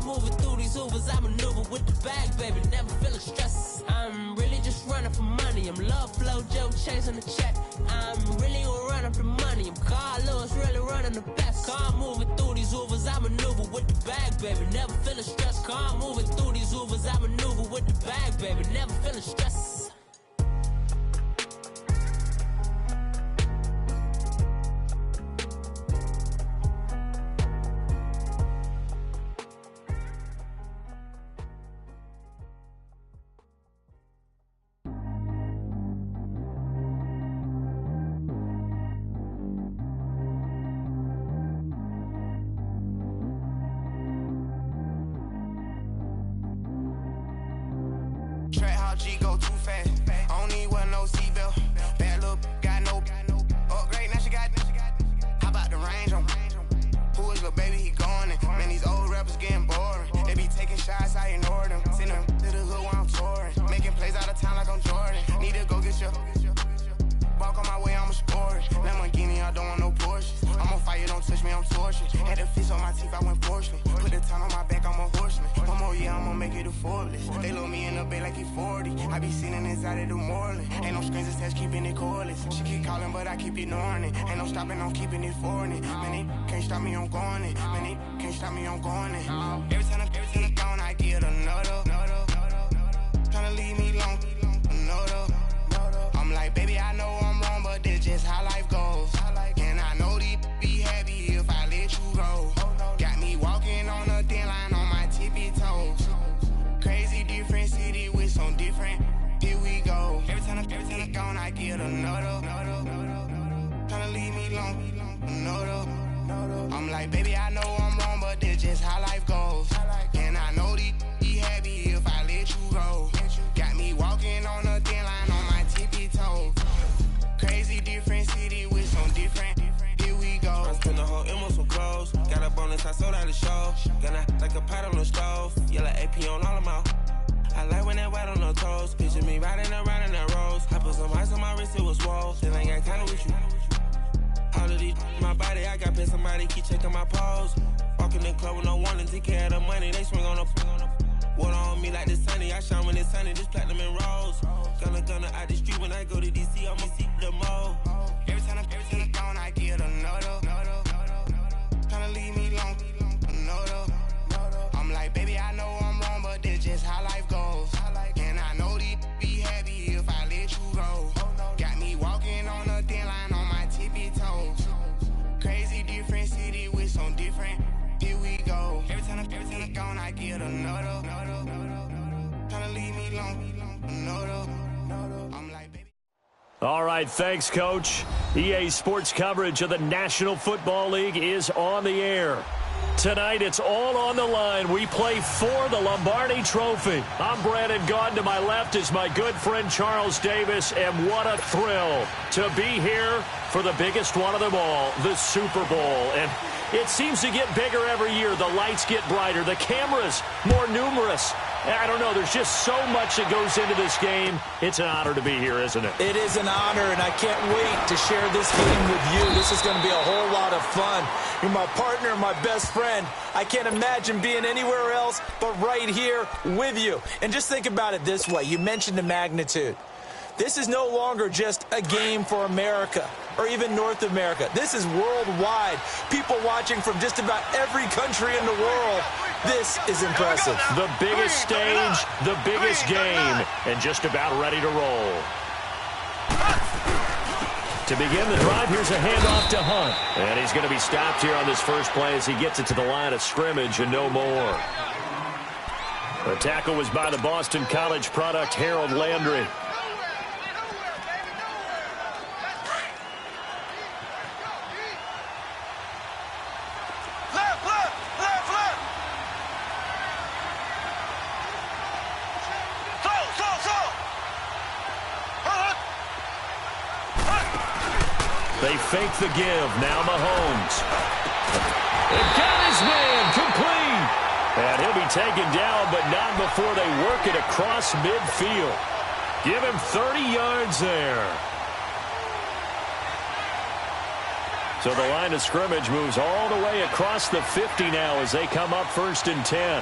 moving through these Ubers, I maneuver with the bag, baby, never feeling stress. I'm really just running for money. I'm love flow, Joe chasing the check. I'm really gonna run up the money. I'm Carl Lewis, really running the best. Car moving through these Ubers, I maneuver with the bag, baby, never feeling stress. Car moving through these Ubers, I maneuver with the bag, baby, never feeling stress. G go too fast. I don't need one no seatbelt. Bad little got no upgrade. Now she got. How about the range on? Who is little baby? He going in. Man, these old rappers getting boring. They be taking shots, I ignore them. Send them to the hood while I'm touring. Making plays out of town like I'm Jordan. Need to go get your. Walk on my way, I'ma score it. Lamborghini, I don't want no Porsches. I'm on fire, don't touch me, I'm tortured. Had the fish on my teeth, I went porcelain. Put the town on my back, I'm a horseman. One more year, I'ma make it affordless. They load me in the bay like he 40. I be sitting inside of the Moreland. Ain't no strings attached, keeping it cordless. She keep calling, but I keep ignoring it. Ain't no stopping, I'm keeping it for it. Man, they can't stop me, I'm going it. Man, they can't stop me, I'm going it. Every time I'm gone, I get another. Tryna leave me long, another. I'm like, baby, I know I'm wrong, but this just how life goes. And I know these be happy if I let you go. Got me walking on a thin line on my tippy toes. Crazy different city with some different. Here we go. Every time I'm gone, I get another. Tryna leave me long, another. I'm like, baby, I know I'm wrong, but this just how life goes. And I know these be happy if I let you go. Got me walking on a thin line on my tippy toes. Crazy different city with some different. Here we go. I spent the whole M on some clothes. Got a bonus, I sold out the show. Gonna like a pot on the stove. Yellow AP on all of my. I like when that white on the toes. Picture me riding around in that rose. I put some ice on my wrist, it was swole. Still ain't got kinda with you. All of these my body, I got pissed. Somebody keep checking my pose. Walking in the club with no warning, take care of the money. They swing on the. Water on me like the sunny. I shine when it's sunny. Just platinum and rose. Gonna out the street when I go to DC. I'ma see the mo. Every time I'm gone, I get another. Tryna leave me long, another. I'm like, baby, I know I'm wrong, but this just how life goes. And I know these be happy if I let you go. Got me walking on a thin line on my tippy toes. Crazy different city with some different. Here we go. Every time I'm gone, I get another. Tryna leave me long, another. I'm like, baby. All right, thanks, Coach. EA Sports coverage of the National Football League is on the air. Tonight, it's all on the line. We play for the Lombardi Trophy. I'm Brandon Gaudin. To my left is my good friend Charles Davis, and what a thrill to be here for the biggest one of them all, the Super Bowl. And it seems to get bigger every year. The lights get brighter. The cameras more numerous. I don't know. There's just so much that goes into this game. It's an honor to be here, isn't it? It is an honor, and I can't wait to share this game with you. This is going to be a whole lot of fun. You're my partner, my best friend. I can't imagine being anywhere else but right here with you. And just think about it this way. You mentioned the magnitude. This is no longer just a game for America or even North America. This is worldwide. People watching from just about every country in the world. This is impressive. The biggest stage, the biggest game, and just about ready to roll. To begin the drive, here's a handoff to Hunt. And he's going to be stopped here on this first play as he gets it to the line of scrimmage and no more. The tackle was by the Boston College product, Harold Landry. They fake the give. Now Mahomes. They got his man complete. And he'll be taken down, but not before they work it across midfield. Give him 30 yards there. So the line of scrimmage moves all the way across the 50 now as they come up 1st and 10.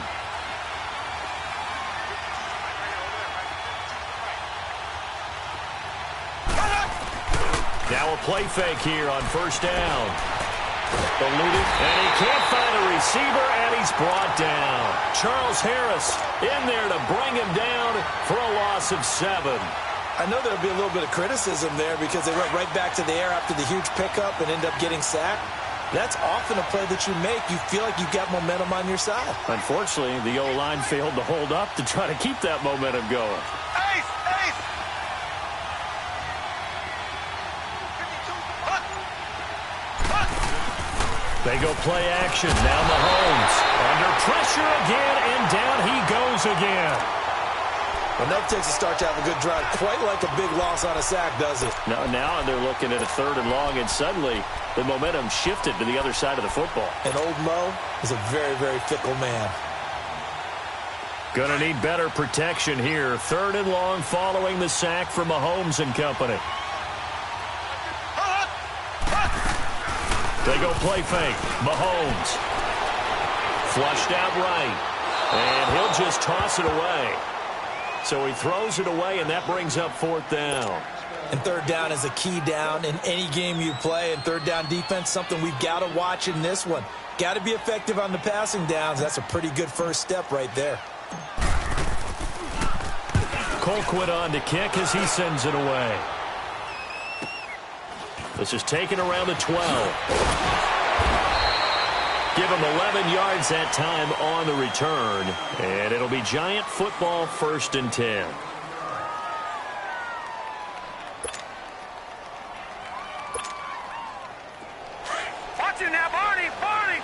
Now a play fake here on 1st down. Eluded, and he can't find a receiver, and he's brought down. Charles Harris in there to bring him down for a loss of 7. I know there'll be a little bit of criticism there because they went right back to the air after the huge pickup and end up getting sacked. That's often a play that you make. You feel like you've got momentum on your side. Unfortunately, the O-line failed to hold up to try to keep that momentum going. Ace! Ace! They go play action. Now Mahomes under pressure again, and down he goes again. Well, never takes a start to have a good drive. Quite like a big loss on a sack, does it? Now they're looking at a 3rd and long, and suddenly the momentum shifted to the other side of the football. And old Mo is a very, very fickle man. Gonna need better protection here. 3rd and long following the sack from Mahomes and company. They go play fake. Mahomes. Flushed out right. And he'll just toss it away. So he throws it away, and that brings up 4th down. And 3rd down is a key down in any game you play. And 3rd down defense, something we've got to watch in this one. Got to be effective on the passing downs. That's a pretty good first step right there. Colquitt on to kick as he sends it away. This is taken around the 12. Give him 11 yards that time on the return. And it'll be Giant football 1st and 10. Watch it now, Barney! Barney!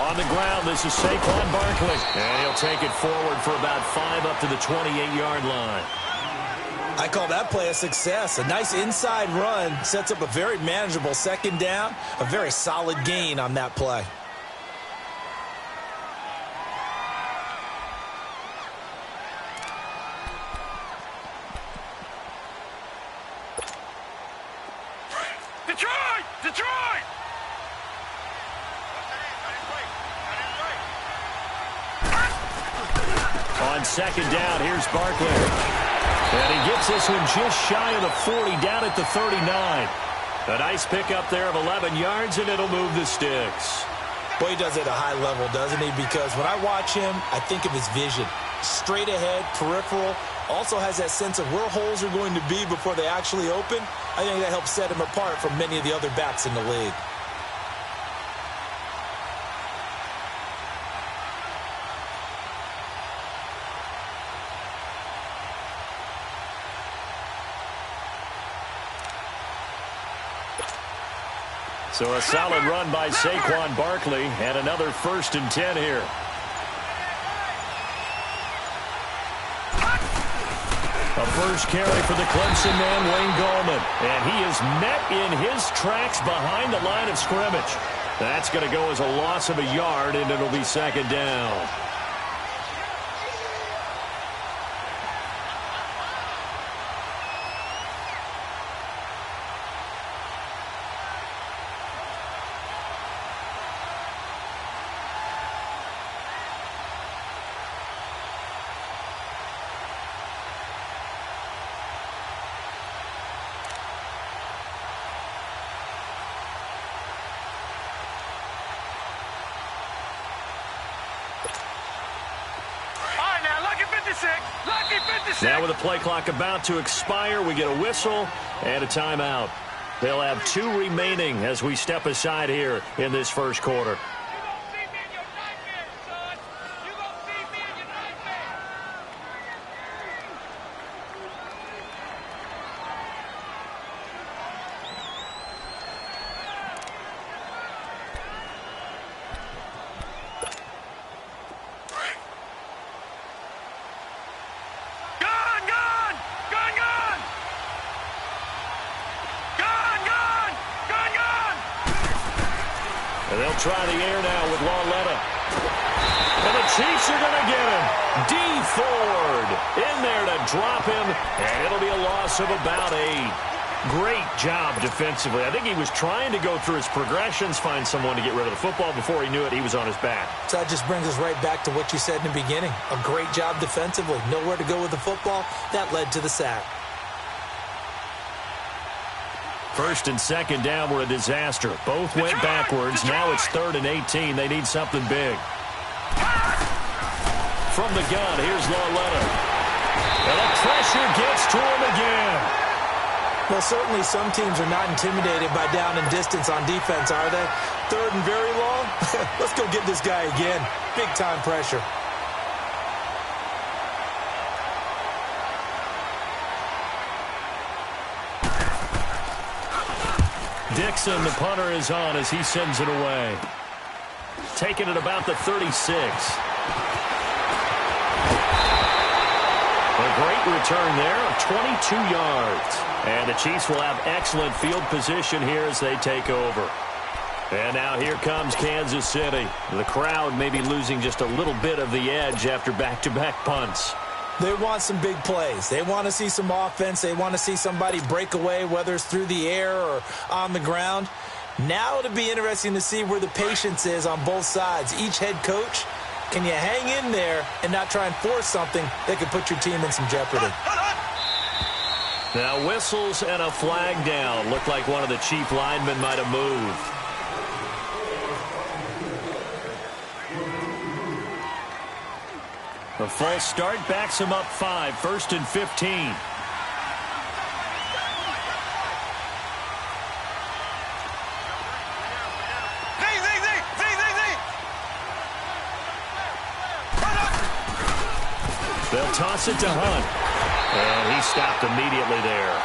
On the ground, this is Saquon Barkley. And he'll take it forward for about 5 up to the 28-yard line. I call that play a success. A nice inside run sets up a very manageable 2nd down. A very solid gain on that play. Detroit! Detroit! On 2nd down, here's Barkley. And he gets this one just shy of the 40, down at the 39. A nice pickup there of 11 yards, and it'll move the sticks. Boy, he does it at a high level, doesn't he? Because when I watch him, I think of his vision. Straight ahead, peripheral. Also has that sense of where holes are going to be before they actually open. I think that helps set him apart from many of the other backs in the league. So a solid run by Saquon Barkley, and another 1st and 10 here. A first carry for the Clemson man, Wayne Gallman. And he is met in his tracks behind the line of scrimmage. That's going to go as a loss of a yard, and it'll be 2nd down. Now with the play clock about to expire, we get a whistle and a timeout. They'll have 2 remaining as we step aside here in this first quarter. And they'll try the air now with Lauletta. And the Chiefs are going to get him. D. Ford in there to drop him, and it'll be a loss of about 8. Great job defensively. I think he was trying to go through his progressions, find someone to get rid of the football. Before he knew it, he was on his back. So that just brings us right back to what you said in the beginning. A great job defensively. Nowhere to go with the football. That led to the sack. First and second down were a disaster. Both went backwards. Now it's 3rd and 18. They need something big. From the gun, here's Lauletta. And the pressure gets to him again. Well, certainly some teams are not intimidated by down and distance on defense, are they? 3rd and very long? Let's go get this guy again. Big-time pressure. Dixon, the punter, is on as he sends it away. Taking it about the 36. A great return there of 22 yards. And the Chiefs will have excellent field position here as they take over. And now here comes Kansas City. The crowd may be losing just a little bit of the edge after back-to-back punts. They want some big plays. They want to see some offense. They want to see somebody break away, whether it's through the air or on the ground. Now it'll be interesting to see where the patience is on both sides. Each head coach, can you hang in there and not try and force something that could put your team in some jeopardy? Now whistles and a flag down. Looked like one of the Chief linemen might have moved. The false start backs him up 5. 1st and 15. They'll toss it to Hunt. And he stopped immediately there.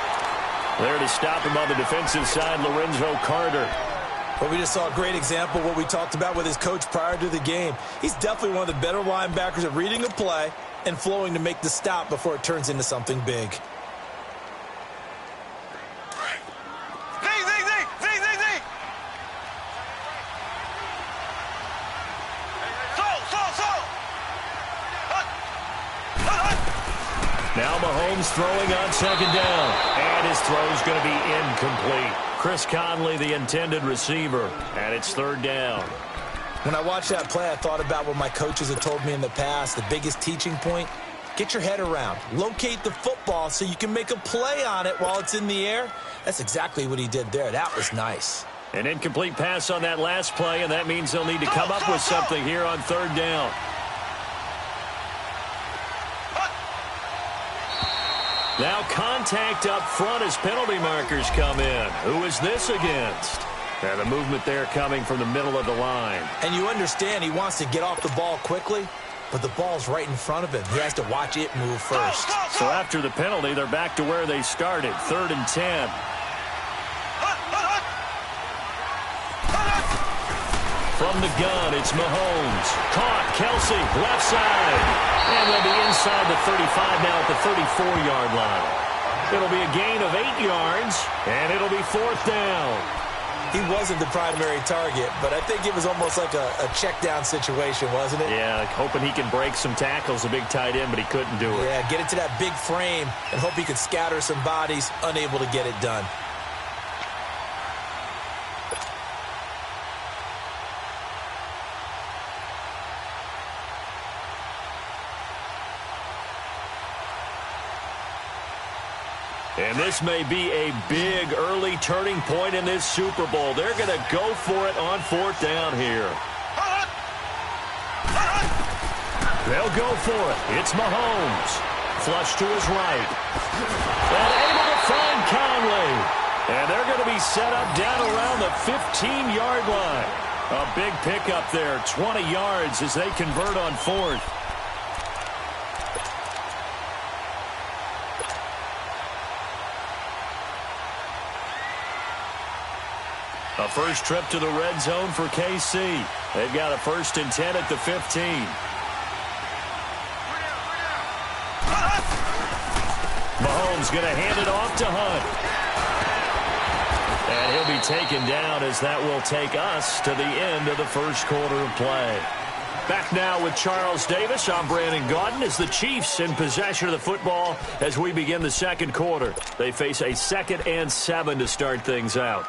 There to stop him on the defensive side, Lorenzo Carter. Well, we just saw a great example of what we talked about with his coach prior to the game. He's definitely one of the better linebackers at reading a play and flowing to make the stop before it turns into something big. Now Mahomes throwing on 2nd down. And his throw's going to be incomplete. Chris Conley, the intended receiver. And it's 3rd down. When I watched that play, I thought about what my coaches have told me in the past. The biggest teaching point, get your head around. Locate the football so you can make a play on it while it's in the air. That's exactly what he did there. That was nice. An incomplete pass on that last play, and that means they'll need to come up with something here on 3rd down. Now contact up front as penalty markers come in. Who is this against? And the movement there coming from the middle of the line. And you understand he wants to get off the ball quickly, but the ball's right in front of him. He has to watch it move first. So after the penalty, they're back to where they started. 3rd and 10. From the gun, it's Mahomes. Caught, Kelsey, left side. And they'll be inside the 35 now at the 34-yard line. It'll be a gain of 8 yards, and it'll be 4th down. He wasn't the primary target, but I think it was almost like a check-down situation, wasn't it? Yeah, like hoping he can break some tackles, a big tight end, but he couldn't do it. Yeah, get it to that big frame and hope he could scatter some bodies, unable to get it done. And this may be a big early turning point in this Super Bowl. They're going to go for it on 4th down here. They'll go for it. It's Mahomes. Flush to his right. And able to find Conley. And they're going to be set up down around the 15-yard line. A big pickup there, 20 yards as they convert on 4th. A first trip to the red zone for KC. They've got a 1st and 10 at the 15. Mahomes going to hand it off to Hunt. And he'll be taken down as that will take us to the end of the first quarter of play. Back now with Charles Davis. I'm Brandon Gaudin as the Chiefs in possession of the football as we begin the second quarter. They face a 2nd and 7 to start things out.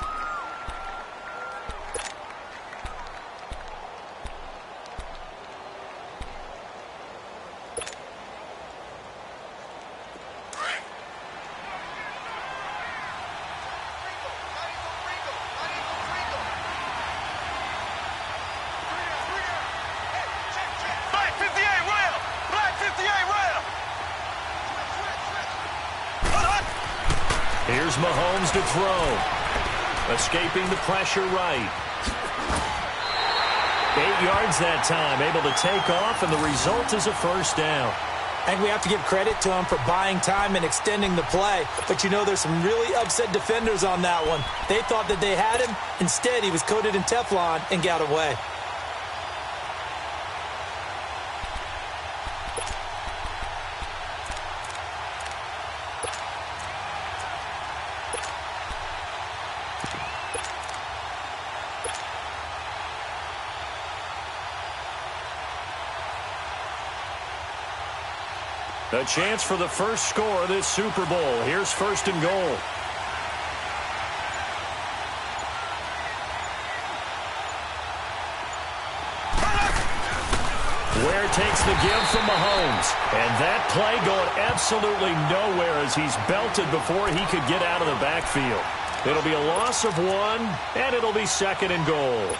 Here's Mahomes to throw. Escaping the pressure right. 8 yards that time, able to take off, and the result is a first down. I think we have to give credit to him for buying time and extending the play. But, you know, there's some really upset defenders on that one. They thought that they had him. Instead, he was coated in Teflon and got away. A chance for the first score of this Super Bowl. Here's 1st and goal. Ware takes the give from Mahomes. And that play going absolutely nowhere as he's belted before he could get out of the backfield. It'll be a loss of 1, and it'll be 2nd and goal.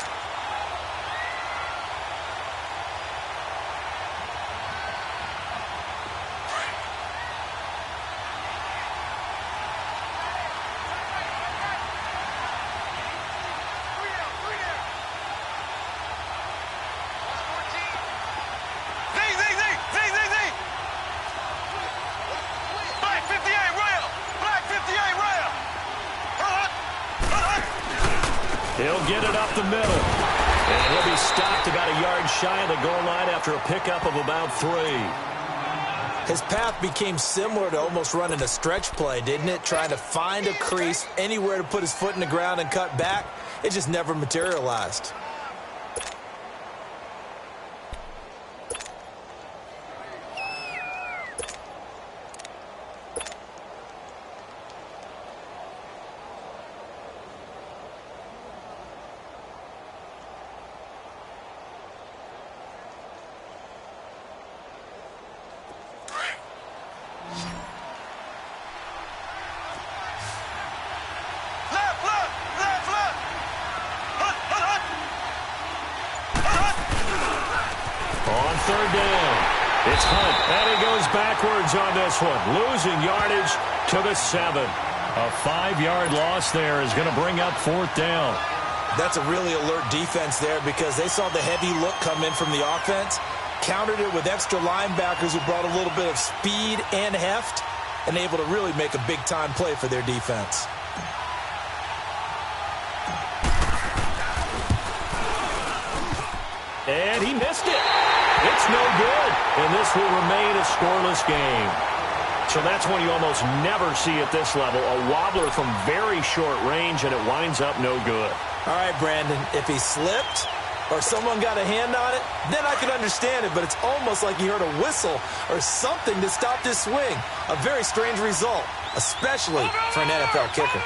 He'll get it up the middle. And he'll be stopped about a yard shy of the goal line after a pickup of about 3. His path became similar to almost running a stretch play, didn't it? Trying to find a crease, anywhere to put his foot in the ground and cut back. It just never materialized. Third down. It's Hunt, and he goes backwards on this one, losing yardage to the 7. A 5-yard loss there is going to bring up 4th down. That's a really alert defense there because they saw the heavy look come in from the offense, countered it with extra linebackers who brought a little bit of speed and heft, and able to really make a big-time play for their defense. And he missed it. It's no good, and this will remain a scoreless game. So that's one you almost never see at this level, a wobbler from very short range, and it winds up no good. All right, Brandon, if he slipped or someone got a hand on it, then I could understand it, but it's almost like you heard a whistle or something that stopped his swing. A very strange result, especially for an NFL kicker.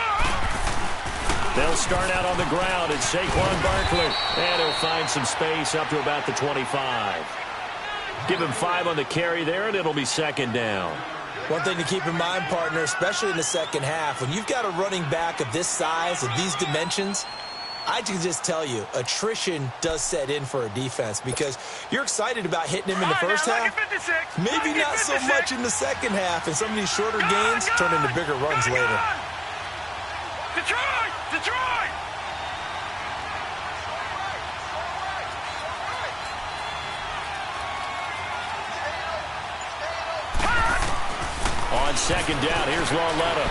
They'll start out on the ground. It's Saquon Barkley, and he'll find some space up to about the 25. Give him 5 on the carry there, and it'll be 2nd down. One thing to keep in mind, partner, especially in the second half, when you've got a running back of this size, of these dimensions, I can just tell you, attrition does set in for a defense because you're excited about hitting him in the first half. Maybe not so much in the second half, and some of these shorter gains turn into bigger runs later. Detroit! Detroit! On 2nd down, here's Lauletta.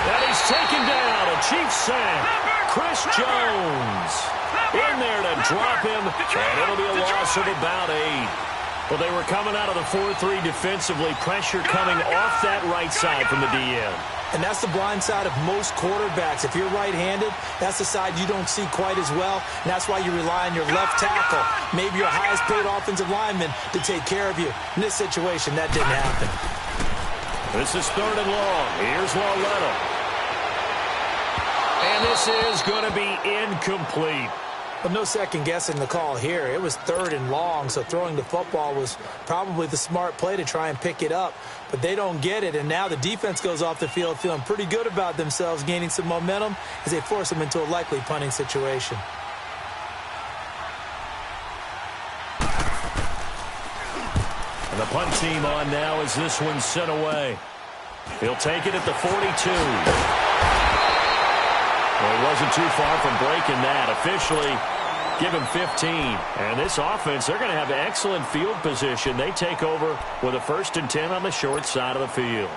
And he's taken down, a Chiefs sack. Chris Jones in there to drop him, and it'll be a loss of about 8. Well, they were coming out of the 4-3 defensively, pressure coming off that right side from the DN. And that's the blind side of most quarterbacks. If you're right-handed, that's the side you don't see quite as well. And that's why you rely on your left tackle, maybe your highest-paid offensive lineman, to take care of you. In this situation, that didn't happen. This is 3rd and long. Here's Lauletta. And this is going to be incomplete. Well, no second guessing the call here. It was 3rd and long, so throwing the football was probably the smart play to try and pick it up. But they don't get it, and now the defense goes off the field feeling pretty good about themselves, gaining some momentum as they force them into a likely punting situation. And the punt team on now as this one's sent away. He'll take it at the 42. Well, he wasn't too far from breaking that. Officially, give him 15. And this offense, they're going to have excellent field position. They take over with a 1st and 10 on the short side of the field.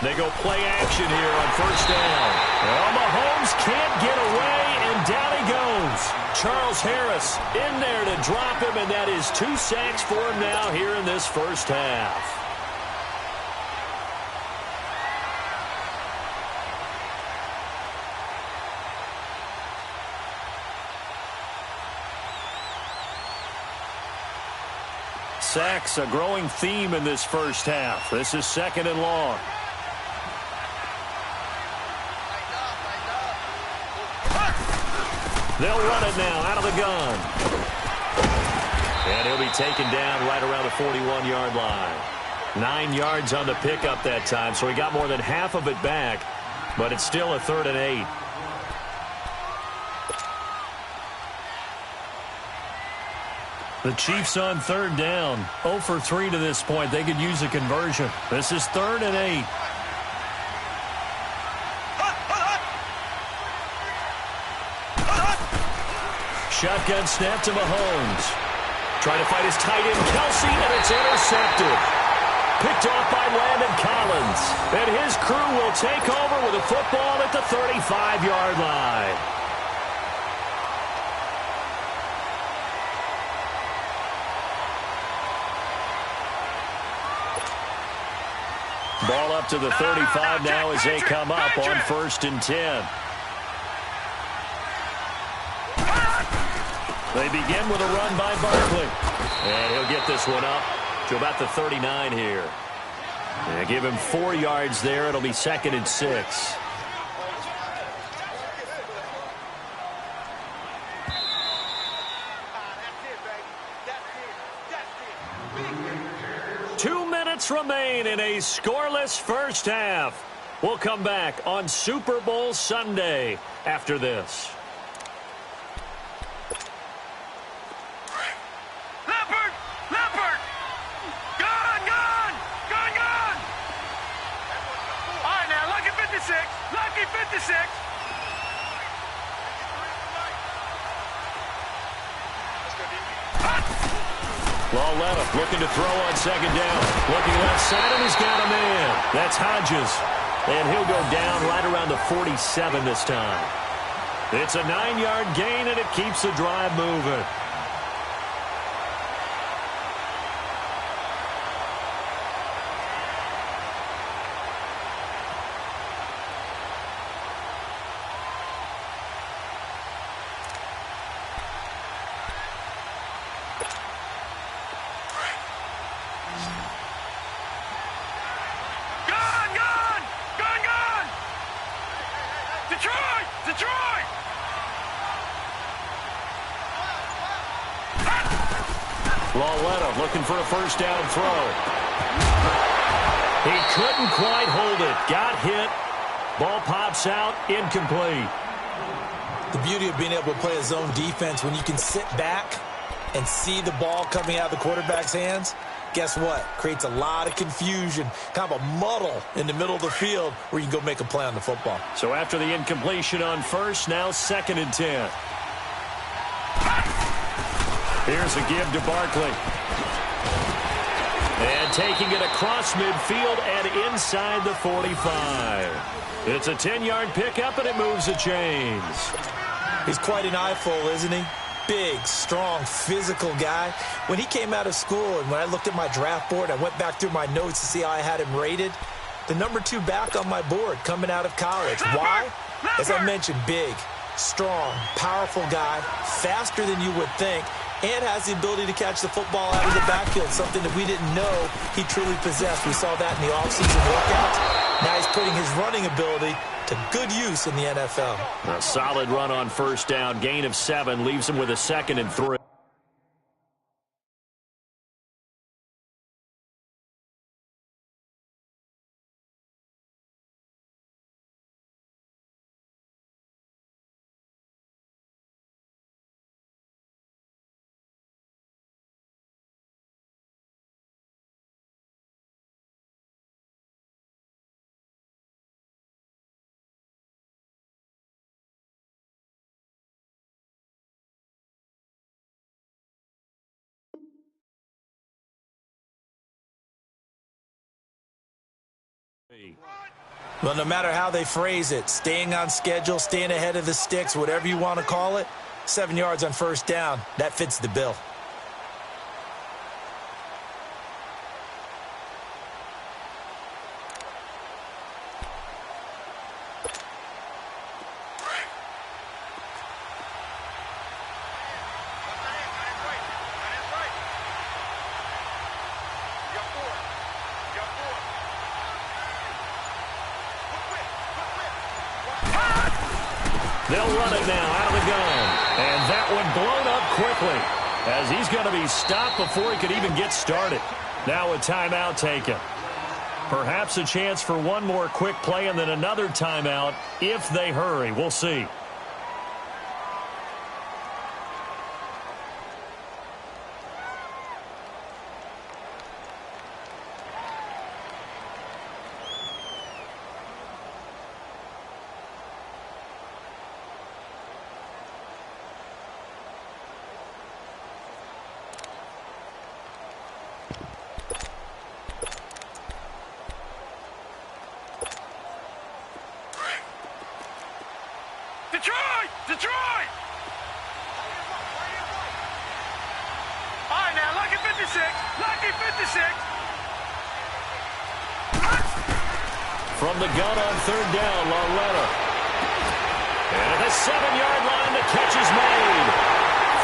They go play action here on 1st down. Well, Mahomes can't get away, and down he goes. Charles Harris in there to drop him, and that is 2 sacks for him now here in this first half. Sacks, a growing theme in this first half. This is 2nd and long. They'll run it now out of the gun. And he'll be taken down right around the 41-yard line. 9 yards on the pickup that time, so he got more than half of it back, but it's still a 3rd and 8. The Chiefs on 3rd down. 0 for 3 to this point. They could use a conversion. This is 3rd and 8. Shotgun snap to Mahomes. Trying to fight his tight end, Kelsey, and it's intercepted. Picked off by Landon Collins. And his crew will take over with a football at the 35-yard line. Ball up to the 35 now as they come up on 1st and 10. They begin with a run by Barkley. And he'll get this one up to about the 39 here. And give him 4 yards there. It'll be 2nd and 6. Remain in a scoreless first half. We'll come back on Super Bowl Sunday after this. Leopard! Leopard! Gone! Gone! Gone! Gone! All right, now, lucky 56. Lucky 56. Lauletta looking to throw on 2nd down. Looking left side, and he's got a man. That's Hodges. And he'll go down right around the 47 this time. It's a 9-yard gain, and it keeps the drive moving. Lauletta looking for a first down throw. He couldn't quite hold it. Got hit. Ball pops out. Incomplete. The beauty of being able to play a zone defense when you can sit back and see the ball coming out of the quarterback's hands, guess what? Creates a lot of confusion, kind of a muddle in the middle of the field where you can go make a play on the football. So after the incompletion on first, now 2nd and 10. Here's a give to Barkley. And taking it across midfield and inside the 45. It's a 10-yard pickup, and it moves the chains. He's quite an eyeful, isn't he? Big, strong, physical guy. When he came out of school and when I looked at my draft board, I went back through my notes to see how I had him rated. The number 2 back on my board coming out of college. Why? As I mentioned, big, strong, powerful guy, faster than you would think, and has the ability to catch the football out of the backfield, something that we didn't know he truly possessed. We saw that in the offseason workouts. Now he's putting his running ability to good use in the NFL. A solid run on first down. Gain of 7 leaves him with a 2nd and 3. Well, no matter how they phrase it, staying on schedule, staying ahead of the sticks, whatever you want to call it, 7 yards on first down, that fits the bill. They'll run it now out of the gun. And that one blown up quickly as he's going to be stopped before he could even get started. Now a timeout taken. Perhaps a chance for one more quick play and then another timeout if they hurry. We'll see. Detroit! All right, now, lucky 56. Lucky 56. From the gun on third down, Lauletta. And at the 7-yard line, the catch is made.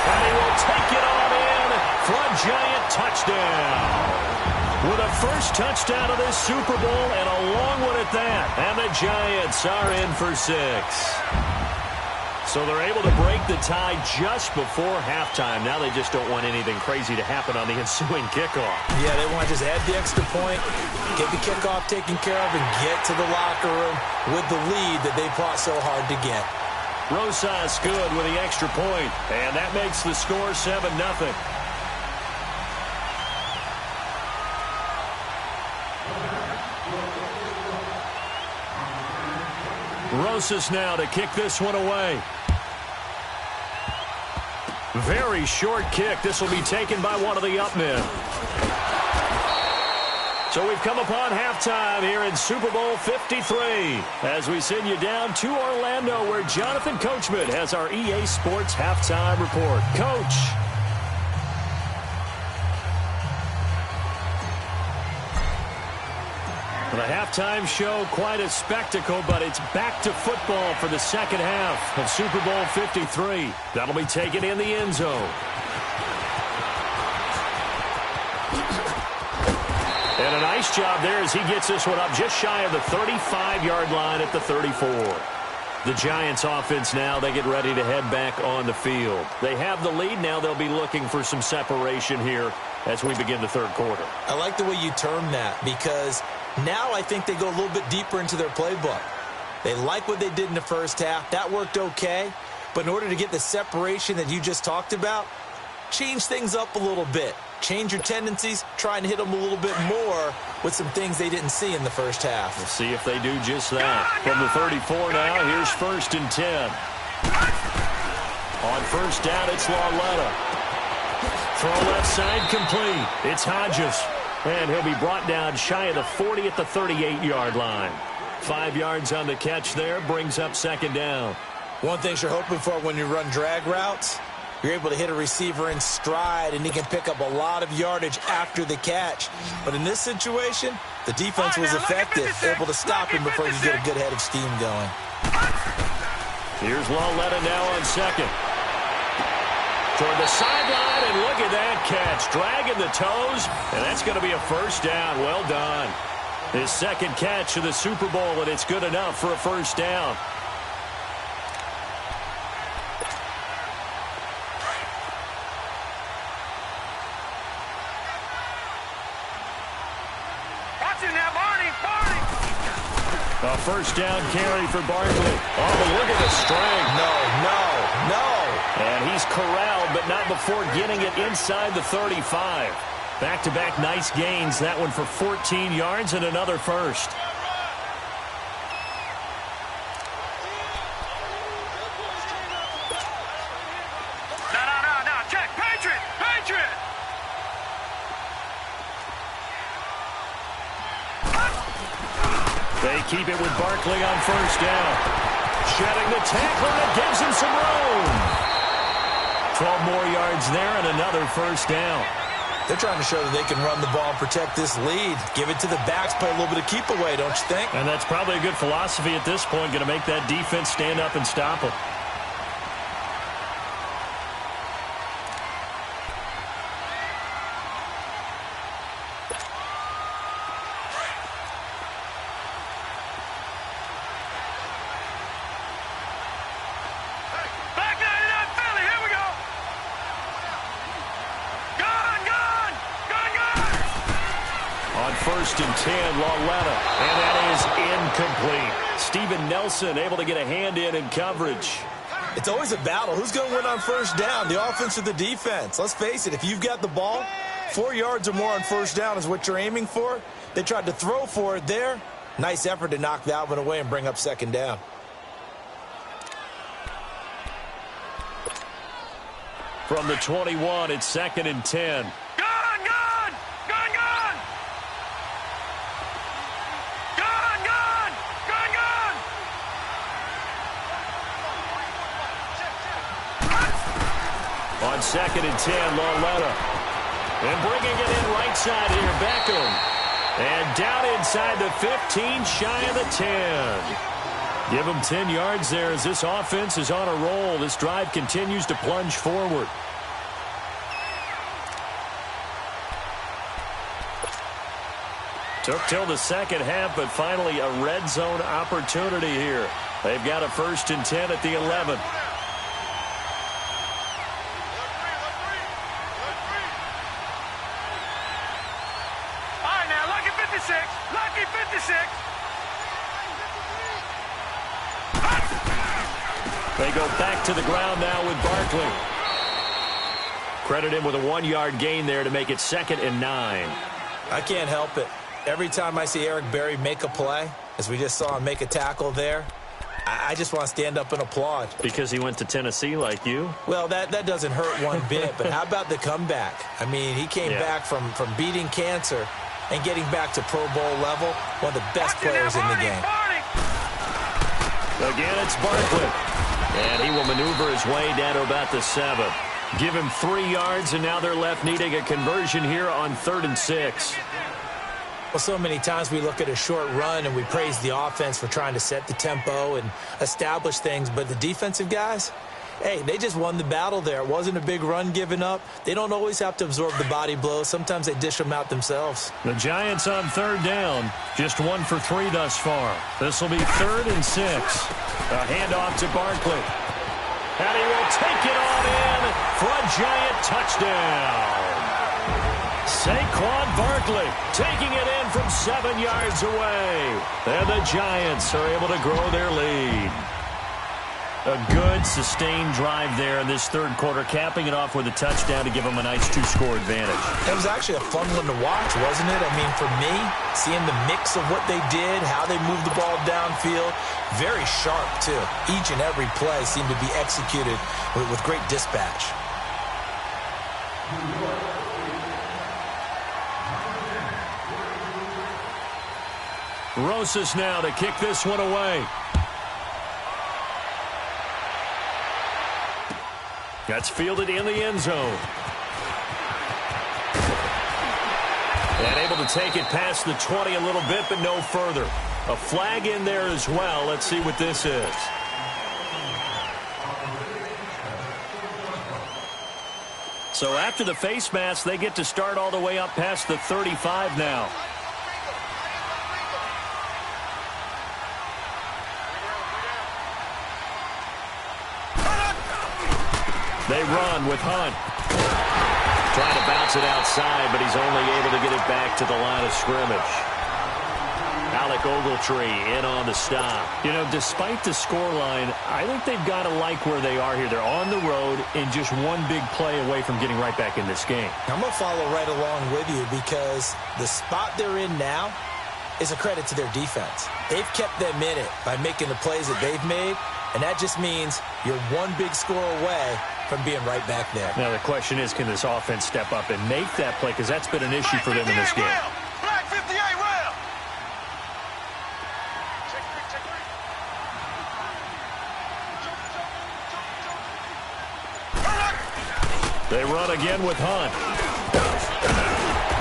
And he will take it on in for a Giant touchdown. With a first touchdown of this Super Bowl and a long one at that. And the Giants are in for 6. So they're able to break the tie just before halftime. Now they just don't want anything crazy to happen on the ensuing kickoff. Yeah, they want to just add the extra point, get the kickoff taken care of, and get to the locker room with the lead that they fought so hard to get. Rosas good with the extra point, and that makes the score 7-0. Rosas now to kick this one away. Very short kick. This will be taken by one of the up men. So we've come upon halftime here in Super Bowl 53 as we send you down to Orlando where Jonathan Coachman has our EA Sports halftime report. Coach. The halftime show, quite a spectacle, but it's back to football for the second half of Super Bowl 53. That'll be taken in the end zone. And a nice job there as he gets this one up just shy of the 35-yard line at the 34. The Giants offense now, they get ready to head back on the field. They have the lead. Now they'll be looking for some separation here as we begin the third quarter. I like the way you term that because now I think they go a little bit deeper into their playbook. They like what they did in the first half. That worked okay. But in order to get the separation that you just talked about, change things up a little bit. Change your tendencies, try and hit them a little bit more with some things they didn't see in the first half. We'll see if they do just that. From the 34 now, here's 1st and 10. On first down, it's Lauletta. Throw left side complete. It's Hodges. And he'll be brought down shy of the 40 at the 38-yard line. 5 yards on the catch there, brings up second down. One thing you're hoping for when you run drag routes, you're able to hit a receiver in stride, and he can pick up a lot of yardage after the catch. But in this situation, the defense was effective, able to stop him before he could get a good head of steam going. Here's Lawletta now on second. Toward the sideline, and look at that catch. Dragging the toes, and that's going to be a first down. Well done. His second catch of the Super Bowl, and it's good enough for a first down. A first down carry for Barkley. Oh, but look at the strength. No. And he's corralled, but not before getting it inside the 35. Back-to-back nice gains. That one for 14 yards and another first. No. Check. Patriot. They keep it with Barkley on first down. Shedding the tackler, and gives him some room. 12 more yards there and another first down. They're trying to show that they can run the ball and protect this lead. Give it to the backs, play a little bit of keep away, don't you think? And that's probably a good philosophy at this point, going to make that defense stand up and stop them. First and 10, Lawletta, and that is incomplete. Steven Nelson able to get a hand in coverage. It's always a battle. Who's going to win on first down, the offense or the defense? Let's face it, if you've got the ball, 4 yards or more on first down is what you're aiming for. They tried to throw for it there. Nice effort to knock that one away and bring up second down. From the 21, it's second and 10. On second and 10, Lawletta. And bringing it in right side here, Beckham. And down inside the 15, shy of the 10. Give them 10 yards there as this offense is on a roll. This drive continues to plunge forward. Took till the second half, but finally a red zone opportunity here. They've got a first and 10 at the 11. Lucky 56. They go back to the ground now with Barkley. Credit him with a 1-yard gain there to make it second and 9. I can't help it. Every time I see Eric Berry make a play, as we just saw him make a tackle there, I just want to stand up and applaud. Because he went to Tennessee like you? Well, that doesn't hurt one bit, but how about the comeback? I mean, he came back from beating cancer and getting back to Pro Bowl level, one of the best players in the game. Again, it's Barkley. And he will maneuver his way down to about the 7. Give him 3 yards, and now they're left needing a conversion here on 3rd and 6. Well, so many times we look at a short run and we praise the offense for trying to set the tempo and establish things, but the defensive guys, hey, they just won the battle there. It wasn't a big run given up. They don't always have to absorb the body blows. Sometimes they dish them out themselves. The Giants on 3rd down. Just 1 for 3 thus far. This will be 3rd and 6. A handoff to Barkley. And he will take it on in for a Giant touchdown. Saquon Barkley taking it in from 7 yards away. And the Giants are able to grow their lead. A good, sustained drive there in this third quarter, capping it off with a touchdown to give them a nice 2-score advantage. It was actually a fun one to watch, wasn't it? I mean, for me, seeing the mix of what they did, how they moved the ball downfield, very sharp, too. Each and every play seemed to be executed with great dispatch. Rosas now to kick this one away. That's fielded in the end zone. And able to take it past the 20 a little bit, but no further. A flag in there as well. Let's see what this is. So after the face mask, they get to start all the way up past the 35 now. They run with Hunt. Trying to bounce it outside, but he's only able to get it back to the line of scrimmage. Alec Ogletree in on the stop. You know, despite the scoreline, I think they've got to like where they are here. They're on the road and just one big play away from getting right back in this game. I'm going to follow right along with you because the spot they're in now is a credit to their defense. They've kept them in it by making the plays that they've made, and that just means you're one big score away from being right back there. Now the question is, can this offense step up and make that play? Because that's been an issue for them in this game. Black 58 rail. They run again with Hunt.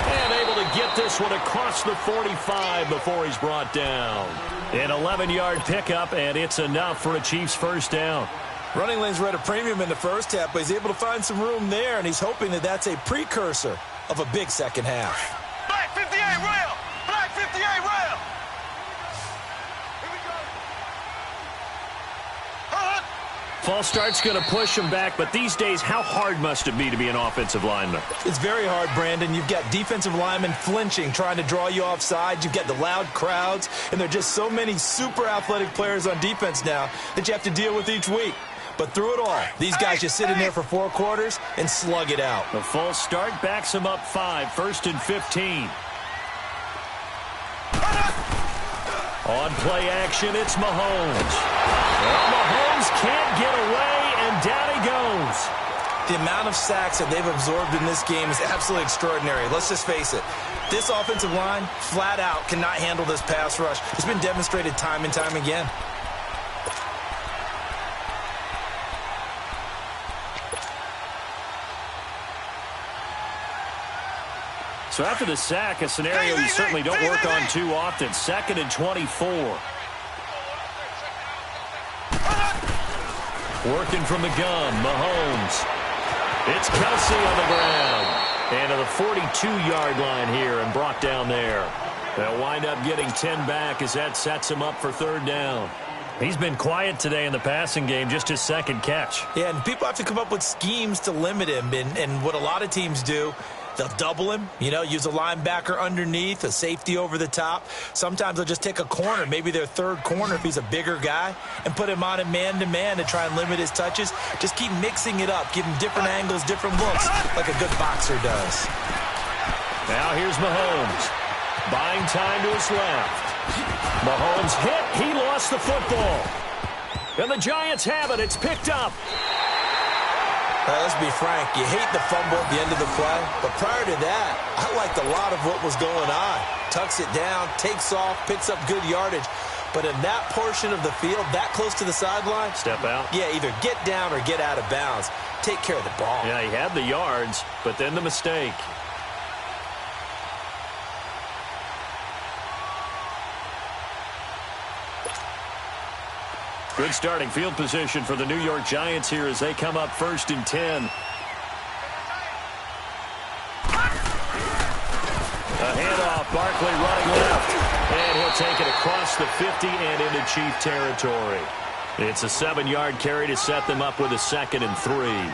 And able to get this one across the 45 before he's brought down. An 11-yard pickup, and it's enough for a Chiefs first down. Running lanes were at a premium in the first half, but he's able to find some room there, and he's hoping that that's a precursor of a big second half. Black 58 rail. Black 58 rail. Here we go. False start's going to push him back, but these days, how hard must it be to be an offensive lineman? It's very hard, Brandon. You've got defensive linemen flinching, trying to draw you offside. You've got the loud crowds, and there are just so many super athletic players on defense now that you have to deal with each week. But through it all, these guys just sit in there for 4 quarters and slug it out. The false start backs him up 5, 1st and 15. On play action, it's Mahomes. Well, Mahomes can't get away, and down he goes. The amount of sacks that they've absorbed in this game is absolutely extraordinary. Let's just face it. This offensive line, flat out, cannot handle this pass rush. It's been demonstrated time and time again. So after the sack, a scenario you certainly don't work on too often. 2nd and 24. Working from the gun, Mahomes. It's Kelsey on the ground. And to the 42-yard line here and brought down there. They'll wind up getting 10 back as that sets him up for 3rd down. He's been quiet today in the passing game, just his 2nd catch. Yeah, and people have to come up with schemes to limit him. And what a lot of teams do, they'll double him, you know, use a linebacker underneath, a safety over the top. Sometimes they'll just take a corner, maybe their 3rd corner if he's a bigger guy, and put him on a man-to-man to try and limit his touches. Just keep mixing it up, give him different angles, different looks, like a good boxer does. Now here's Mahomes. Buying time to his left. Mahomes hit. He lost the football. And the Giants have it. It's picked up. Let's be frank, you hate the fumble at the end of the play, but prior to that, I liked a lot of what was going on. Tucks it down, takes off, picks up good yardage. But in that portion of the field, that close to the sideline, step out. Yeah, either get down or get out of bounds. Take care of the ball. Yeah, he had the yards, but then the mistake. Good starting field position for the New York Giants here as they come up 1st and 10. A handoff, Barkley running left. And he'll take it across the 50 and into Chief territory. It's a 7-yard carry to set them up with a 2nd and 3.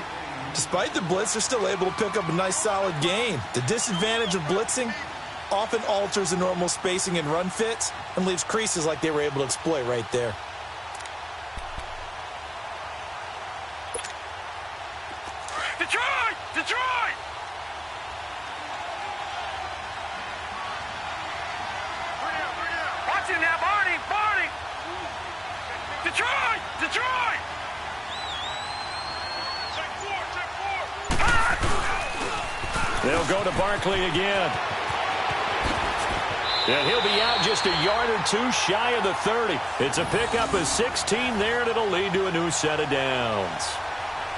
Despite the blitz, they're still able to pick up a nice solid gain. The disadvantage of blitzing often alters the normal spacing and run fits and leaves creases like they were able to exploit right there. Detroit! Detroit! Watch it now, Barney! Barney! Detroit! Detroit! They'll go to Barkley again. And he'll be out just a yard or two shy of the 30. It's a pickup of 16 there, and it'll lead to a new set of downs.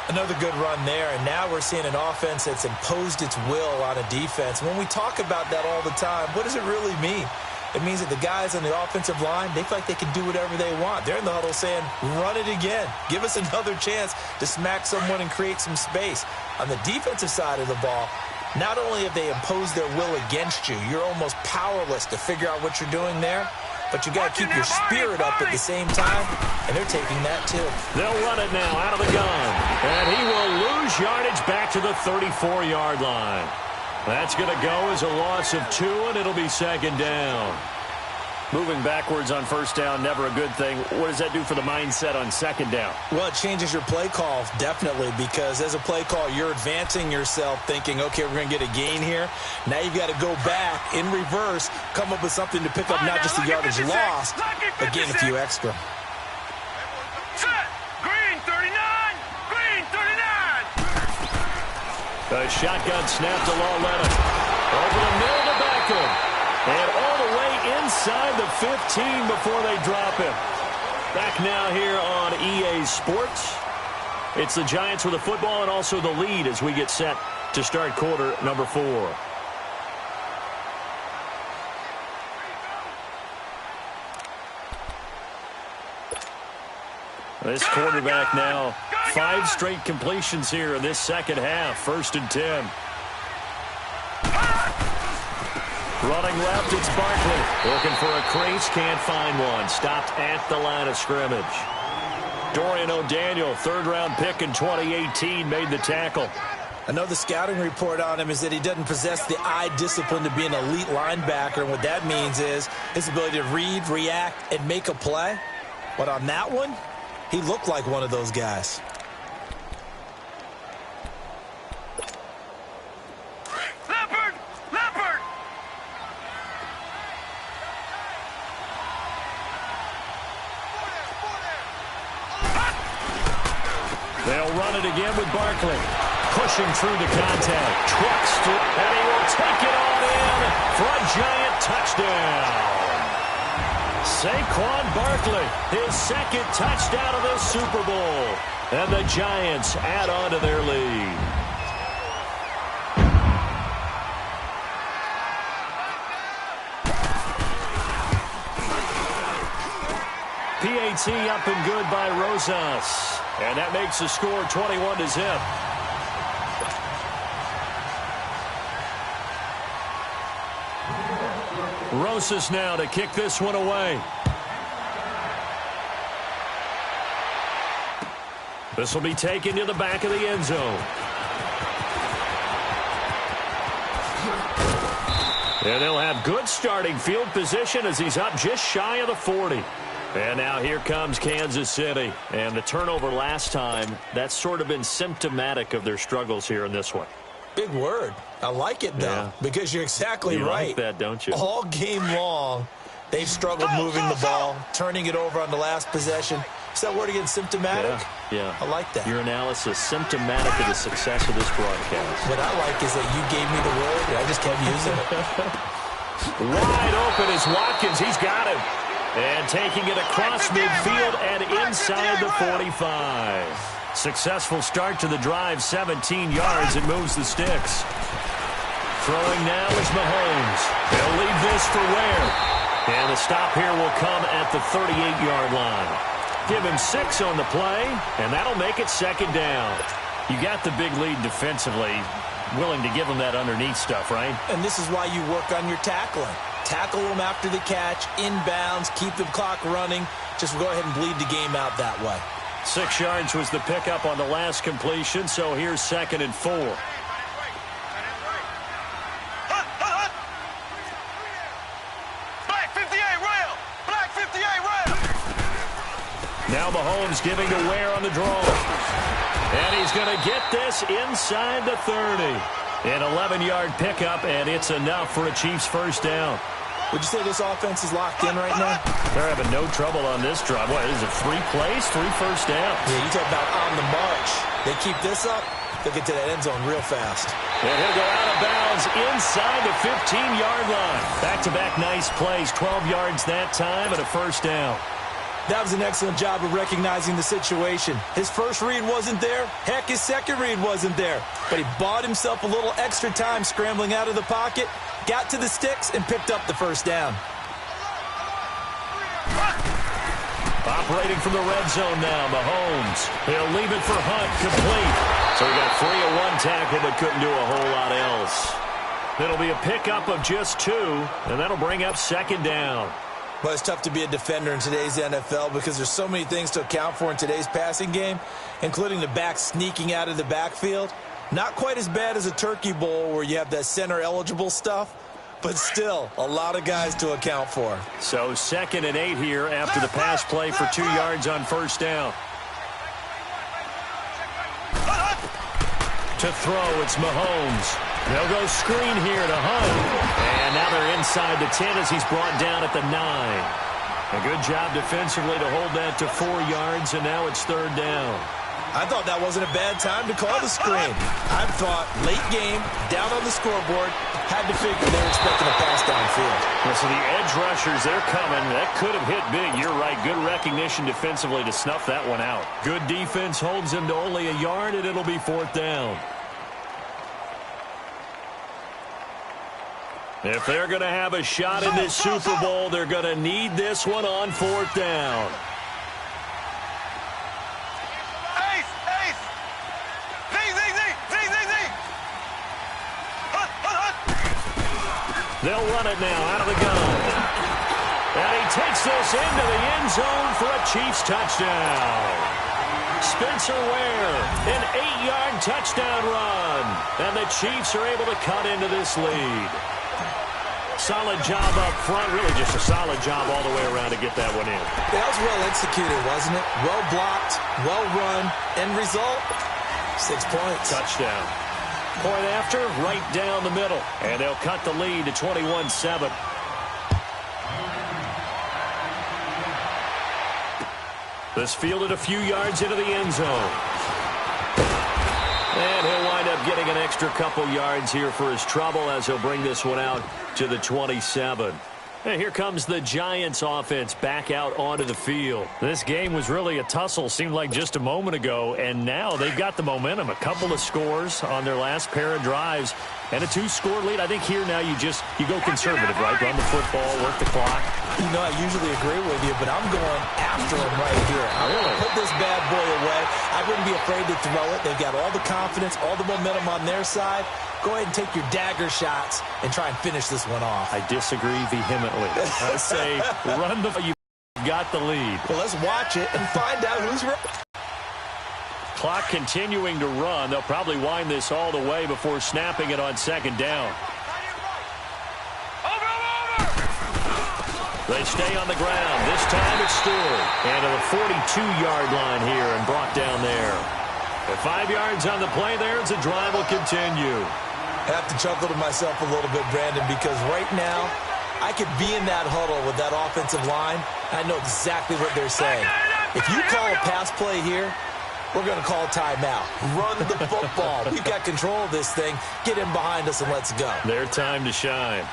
Another good run there, and now we're seeing an offense that's imposed its will on a defense. When we talk about that all the time, what does it really mean? It means that the guys on the offensive line, they feel like they can do whatever they want. They're in the huddle saying, run it again. Give us another chance to smack someone and create some space. On the defensive side of the ball, not only have they imposed their will against you, you're almost powerless to figure out what you're doing there, but you got to keep your spirit up at the same time, and they're taking that too. They'll run it now out of the gun, and he will lose yardage back to the 34-yard line. That's going to go as a loss of 2, and it'll be second down. Moving backwards on first down, never a good thing. What does that do for the mindset on second down? Well, it changes your play call, definitely, because as a play call, you're advancing yourself thinking, okay, we're going to get a gain here. Now you've got to go back in reverse, come up with something to pick up not just the yardage lost, but gain a few extra. Set. Green 39. Green 39. A shotgun snap to Lauletta. Over the middle to Beckham. And all the way inside the 15 before they drop him. Back now here on EA Sports. It's the Giants with the football and also the lead as we get set to start quarter number 4. This quarterback now, 5 straight completions here in this second half. 1st and 10. Running left, it's Barkley. Looking for a crease, can't find one. Stopped at the line of scrimmage. Dorian O'Daniel, 3rd-round pick in 2018, made the tackle. Another scouting report on him is that he doesn't possess the eye discipline to be an elite linebacker, and what that means is his ability to read, react, and make a play. But on that one, he looked like one of those guys. They'll run it again with Barkley. Pushing through the contact. Trucks through, and he will take it on in for a Giant touchdown. Saquon Barkley, his 2nd touchdown of this Super Bowl. And the Giants add on to their lead. PAT up and good by Rosas. And that makes the score 21-0. Rosas now to kick this one away. This will be taken to the back of the end zone. And they'll have good starting field position as he's up just shy of the 40. And now here comes Kansas City. And the turnover last time, that's sort of been symptomatic of their struggles here in this one. Big word. I like it, though, because you're exactly right. You like that, don't you? All game long, they've struggled moving the ball, turning it over on the last possession. Is that word again, symptomatic? Yeah. I like that. Your analysis, symptomatic of the success of this broadcast. What I like is that you gave me the word, and I just kept using it. Wide open is Watkins. He's got him. And taking it across midfield and inside the 45. Successful start to the drive, 17 yards. It moves the sticks. Throwing now is Mahomes. They'll leave this for Ware. And the stop here will come at the 38-yard line. Give him 6 on the play, and that'll make it 2nd down. You got the big lead defensively. Willing to give him that underneath stuff, right? And this is why you work on your tackling. Tackle them after the catch, inbounds, keep the clock running. Just go ahead and bleed the game out that way. 6 yards was the pickup on the last completion, so here's 2nd and 4. Black 58 rail! Black 58 rail! Now Mahomes giving to Ware on the draw. And he's going to get this inside the 30. An 11-yard pickup, and it's enough for a Chiefs 1st down. Would you say this offense is locked in right now? They're having no trouble on this drive. What is it, 3 plays, 3 first downs? Yeah, you talk about on the march. They keep this up, He'll get to that end zone real fast. And he'll go out of bounds inside the 15-yard line. Back-to-back nice plays, 12 yards that time and a first down. That was an excellent job of recognizing the situation. His first read wasn't there. Heck, his second read wasn't there. But he bought himself a little extra time scrambling out of the pocket, got to the sticks, and picked up the first down. Operating from the red zone now, Mahomes. He'll leave it for Hunt, complete. So he got free of one tackle but couldn't do a whole lot else. It'll be a pickup of just 2, and that'll bring up second down. Well, it's tough to be a defender in today's NFL because there's so many things to account for in today's passing game, including the back sneaking out of the backfield. Not quite as bad as a turkey bowl where you have that center-eligible stuff, but still a lot of guys to account for. So 2nd and 8 here after the pass play for 2 yards on first down. To throw, it's Mahomes. They'll go screen here to Hunt. And now they're inside the 10 as he's brought down at the 9. A good job defensively to hold that to 4 yards, and now it's third down. I thought that wasn't a bad time to call the screen. I thought late game, down on the scoreboard, had to figure they were expecting a pass downfield. Well, so the edge rushers, they're coming. That could have hit big. You're right. Good recognition defensively to snuff that one out. Good defense holds him to only a yard, and it'll be fourth down. If they're going to have a shot in this Super Bowl, they're going to need this one on fourth down. They'll run it now out of the gun. And he takes this into the end zone for a Chiefs touchdown. Spencer Ware, an 8-yard touchdown run. And the Chiefs are able to cut into this lead. Solid job up front. Really just a solid job all the way around to get that one in. That was well executed, wasn't it? Well blocked, well run. End result, 6 points. Touchdown. Point after, right down the middle. And they'll cut the lead to 21-7. This fielded a few yards into the end zone. And he'll wind up getting an extra couple yards here for his trouble as he'll bring this one out to the 27. And here comes the Giants offense back out onto the field. This game was really a tussle, seemed like just a moment ago, and now they've got the momentum. A couple of scores on their last pair of drives and a 2-score lead. I think here now you go conservative, right? Run the football, work the clock. You know, I usually agree with you, but I'm going after him right here. I'm going to put this bad boy away. I wouldn't be afraid to throw it. They've got all the confidence, all the momentum on their side. Go ahead and take your dagger shots and try and finish this one off. I disagree vehemently. I say run the... You've got the lead. Well, let's watch it and find out who's right. Clock continuing to run. They'll probably wind this all the way before snapping it on second down. They stay on the ground. This time it's Stewart. And to the 42-yard line here and brought down there. With 5 yards on the play there, the drive will continue. I have to chuckle to myself a little bit, Brandon, because right now I could be in that huddle with that offensive line. I know exactly what they're saying. If you call a pass play here, we're going to call a timeout. Run the football. We've got control of this thing. Get in behind us and let's go. Their time to shine.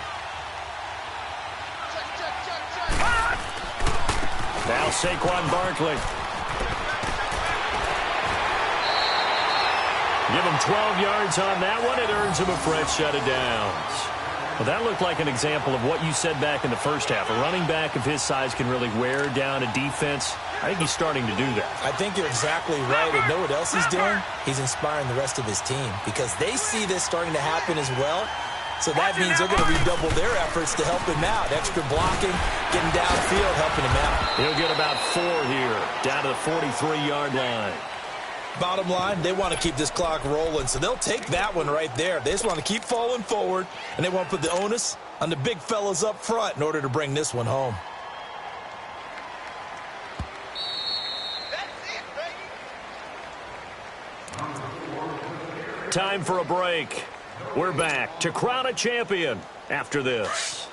Now Saquon Barkley. Give him 12 yards on that one. It earns him a fresh set of downs. Well, that looked like an example of what you said back in the first half. A running back of his size can really wear down a defense. I think he's starting to do that. I think you're exactly right. And know what else he's doing? He's inspiring the rest of his team because they see this starting to happen as well. So that means they're going to redouble their efforts to help him out. Extra blocking, getting downfield, helping him out. He'll get about 4 here, down to the 43-yard line. Bottom line, they want to keep this clock rolling, so they'll take that one right there. They just want to keep falling forward, and they want to put the onus on the big fellas up front in order to bring this one home. Time for a break. We're back to crown a champion after this.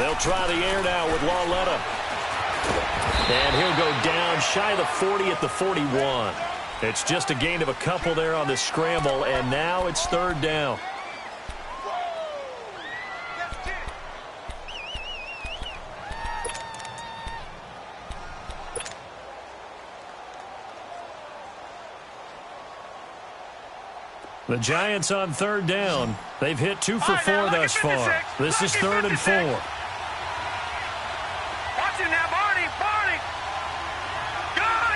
They'll try the air now with Lauletta. And he'll go down shy of the 40 at the 41. It's just a gain of a couple there on the scramble, and now it's third down. The Giants on third down. They've hit 2 for 4 thus far. This is 3rd and 4. Watch it now, Barney. Barney. Gun.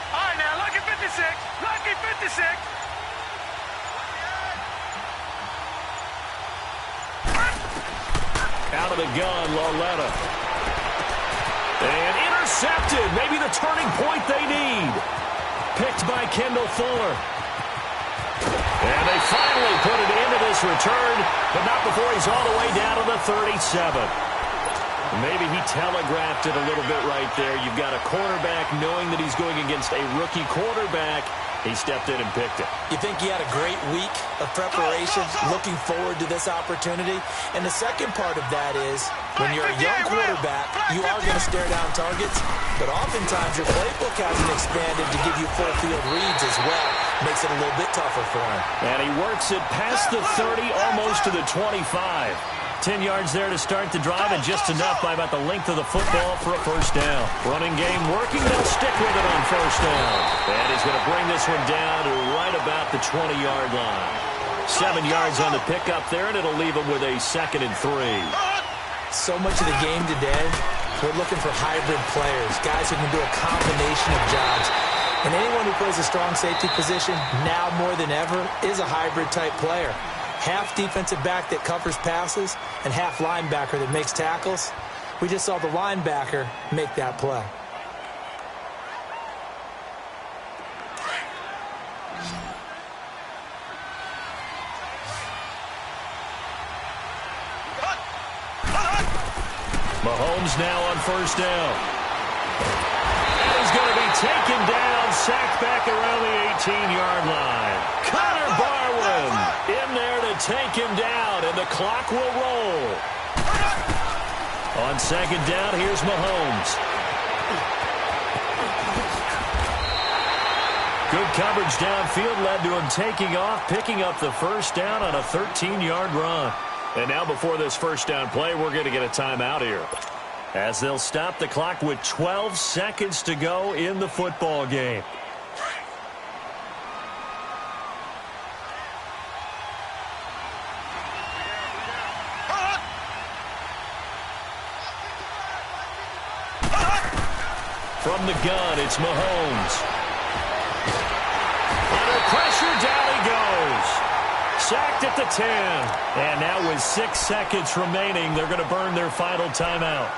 All right, now, lucky 56. Lucky 56. Out of the gun, Lauletta. And intercepted. Maybe the turning point they need. Picked by Kendall Fuller. And they finally put it into this return, but not before he's all the way down to the 37. Maybe he telegraphed it a little bit right there. You've got a cornerback knowing that he's going against a rookie quarterback. He stepped in and picked it. You think he had a great week of preparation, looking forward to this opportunity? And the second part of that is, when you're a young quarterback, you are going to stare down targets, but oftentimes your playbook hasn't expanded to give you full field reads as well. Makes it a little bit tougher for him. And he works it past the 30, almost to the 25. 10 yards there to start the drive, and just enough by about the length of the football for a first down. Running game working. They'll stick with it on first down. And he's going to bring this one down to right about the 20-yard line. 7 yards on the pickup there, and it'll leave him with a 2nd and 3. So much of the game today, we're looking for hybrid players, guys who can do a combination of jobs. And anyone who plays a strong safety position, now more than ever, is a hybrid-type player. Half defensive back that covers passes and half linebacker that makes tackles. We just saw the linebacker make that play. Mahomes now on first down. And he's going to be taken down, sacked back around the 18-yard line. Connor Barwin in there to take him down, and the clock will roll. On second down, here's Mahomes. Good coverage downfield led to him taking off, picking up the first down on a 13-yard run. And now before this first down play, we're going to get a timeout here, as they'll stop the clock with 12 seconds to go in the football game. From the gun, it's Mahomes. Under pressure, down he goes. Sacked at the 10. And now with 6 seconds remaining, they're going to burn their final timeout.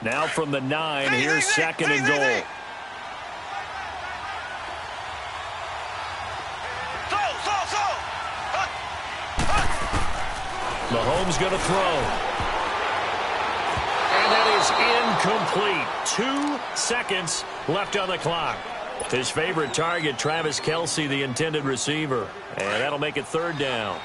Now from the 9, here's 2nd and goal. Mahomes going to throw. And that is incomplete. 2 seconds left on the clock. His favorite target, Travis Kelce, the intended receiver. And that'll make it third down.